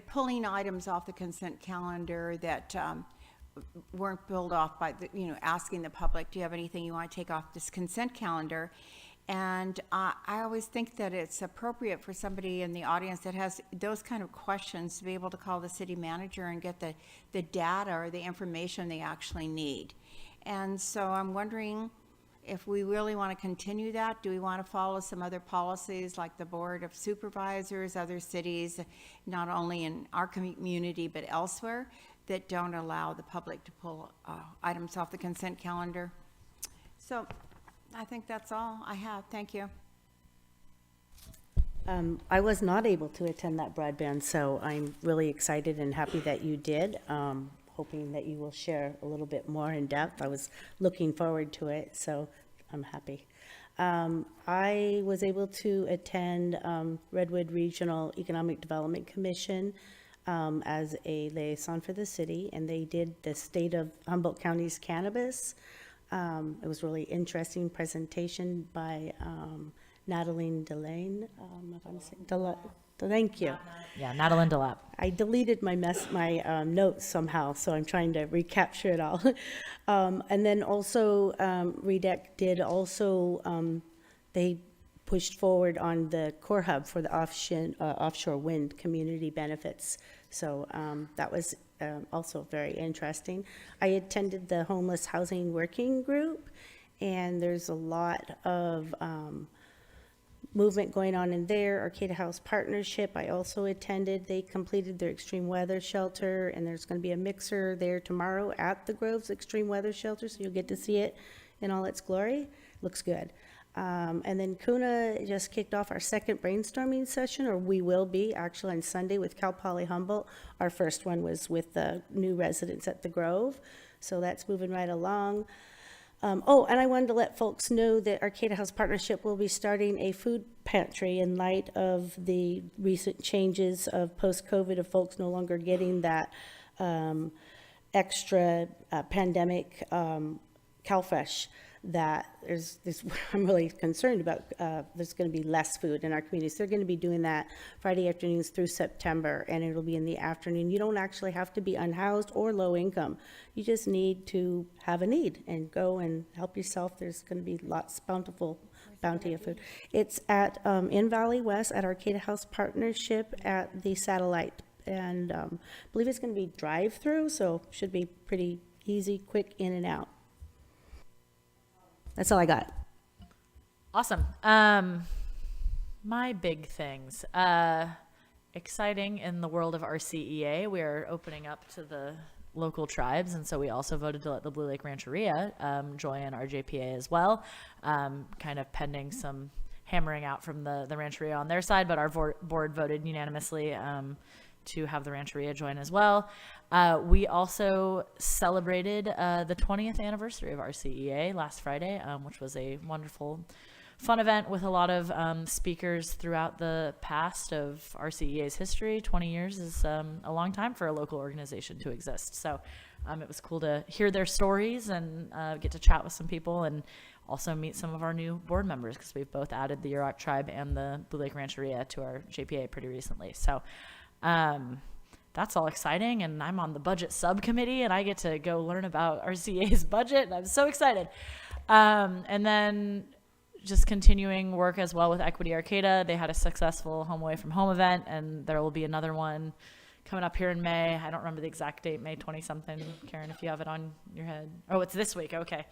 Pulling items off the consent calendar that weren't pulled off by, asking the public, do you have anything you want to take off this consent calendar? And I always think that it's appropriate for somebody in the audience that has those kind of questions to be able to call the city manager and get the data or the information they actually need. And so I'm wondering if we really want to continue that. Do we want to follow some other policies like the Board of Supervisors, other cities, not only in our community but elsewhere, that don't allow the public to pull items off the consent calendar? So I think that's all I have. Thank you. I was not able to attend that broadband, so I'm really excited and happy that you did. Hoping that you will share a little bit more in depth. I was looking forward to it, so I'm happy. I was able to attend Redwood Regional Economic Development Commission as a liaison for the city, and they did the state of Humboldt County's cannabis. It was really interesting presentation by Natalie Delane, if I'm saying, thank you. Yeah, Madeline Delap. I deleted my notes somehow, so I'm trying to recapture it all. And then also, REDEC did also, they pushed forward on the core hub for the offshore wind community benefits. So that was also very interesting. I attended the Homeless Housing Working Group, and there's a lot of movement going on in there. Arcata House Partnership, I also attended. They completed their extreme weather shelter, and there's going to be a mixer there tomorrow at the Grove's extreme weather shelter, so you'll get to see it in all its glory. Looks good. And then Kuna just kicked off our second brainstorming session, or we will be actually on Sunday with Cal Poly Humboldt. Our first one was with the new residents at the Grove, so that's moving right along. Oh, and I wanted to let folks know that Arcata House Partnership will be starting a food pantry in light of the recent changes of post-COVID of folks no longer getting that extra pandemic CalFresh that I'm really concerned about. There's going to be less food in our community. So they're going to be doing that Friday afternoons through September, and it'll be in the afternoon. You don't actually have to be unhoused or low income. You just need to have a need and go and help yourself. There's going to be lots, bounty of food. It's at in Valley West at Arcata House Partnership at the Satellite, and I believe it's going to be drive-through, so should be pretty easy, quick in and out. That's all I got. Awesome. My big things. Exciting in the world of RCEA. We are opening up to the local tribes, and so we also voted to let the Blue Lake Rancheria join our JPA as well, kind of pending some hammering out from the Rancheria on their side, but our board voted unanimously to have the Rancheria join as well. We also celebrated the 20th anniversary of RCEA last Friday, which was a wonderful, fun event with a lot of speakers throughout the past of RCEA's history. 20 years is a long time for a local organization to exist. So it was cool to hear their stories and get to chat with some people and also meet some of our new board members, because we've both added the Yurok Tribe and the Blue Lake Rancheria to our JPA pretty recently. So that's all exciting, and I'm on the budget subcommittee, and I get to go learn about RCA's budget, and I'm so excited. And then just continuing work as well with Equity Arcata. They had a successful Home Away from Home event, and there will be another one coming up here in May. I don't remember the exact date, May 20-something. Karen, if you have it on your head. Oh, it's this week. Okay.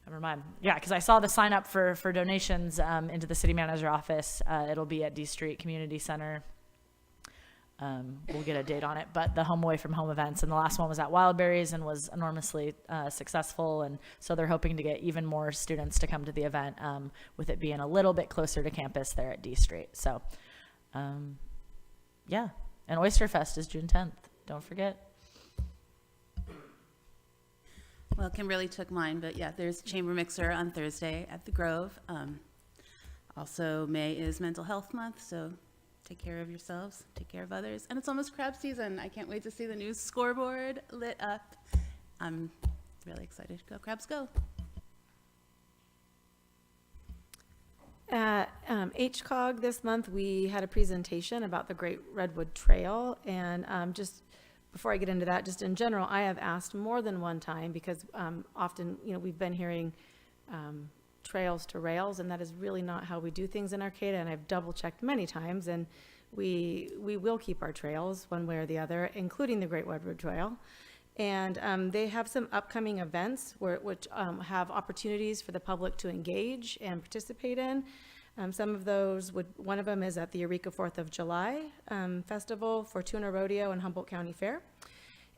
Never mind. Yeah, because I saw the sign up for donations into the city manager office. It'll be at D Street Community Center. We'll get a date on it, but the Home Away from Home events, and the last one was at Wildberries and was enormously successful, and so they're hoping to get even more students to come to the event, with it being a little bit closer to campus there at D Street. So yeah, and Oyster Fest is June 10th, don't forget. Well, Kimberly took mine, but yeah, there's Chamber Mixer on Thursday at the Grove. Also, May is Mental Health Month, so take care of yourselves, take care of others. And it's almost crab season. I can't wait to see the new scoreboard lit up. I'm really excited. Go Crabs, go. At HCOG this month, we had a presentation about the Great Redwood Trail. And just before I get into that, just in general, I have asked more than one time, because often, we've been hearing trails to rails, and that is really not how we do things in Arcata, and I've double-checked many times, and we will keep our trails one way or the other, including the Great Redwood Trail. And they have some upcoming events which have opportunities for the public to engage and participate in. Some of those one of them is at the Eureka 4th of July Festival, Fortuna Rodeo, and Humboldt County Fair.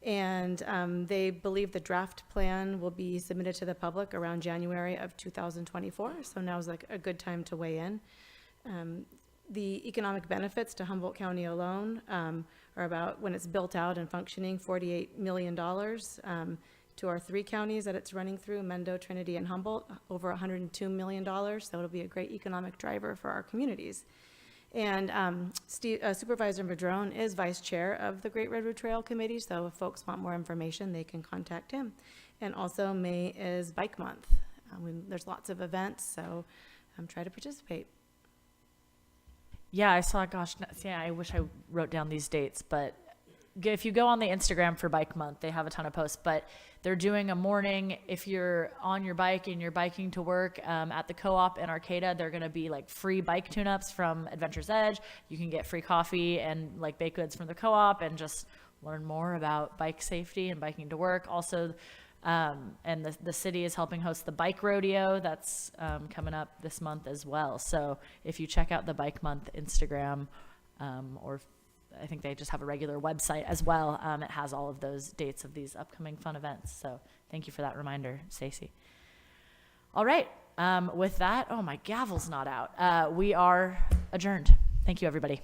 And they believe the draft plan will be submitted to the public around January of 2024. So now's like a good time to weigh in. The economic benefits to Humboldt County alone are about, when it's built out and functioning, $48 million. To our 3 counties that it's running through, Mendo, Trinity, and Humboldt, over $102 million. So it'll be a great economic driver for our communities. And Supervisor Madrone is vice chair of the Great Redwood Trail Committee, so if folks want more information, they can contact him. And also May is Bike Month. There's lots of events, so try to participate. Yeah, I saw, yeah, I wish I wrote down these dates, but if you go on the Instagram for Bike Month, they have a ton of posts, but they're doing a morning. If you're on your bike and you're biking to work at the co-op in Arcata, they're going to be like free bike tune-ups from Adventure's Edge. You can get free coffee and like baked goods from the co-op and just learn more about bike safety and biking to work. Also, and the city is helping host the bike rodeo that's coming up this month as well. So if you check out the Bike Month Instagram, or I think they just have a regular website as well, it has all of those dates of these upcoming fun events. So thank you for that reminder, Stacy. All right. With that, oh, my gavel's not out. We are adjourned. Thank you, everybody.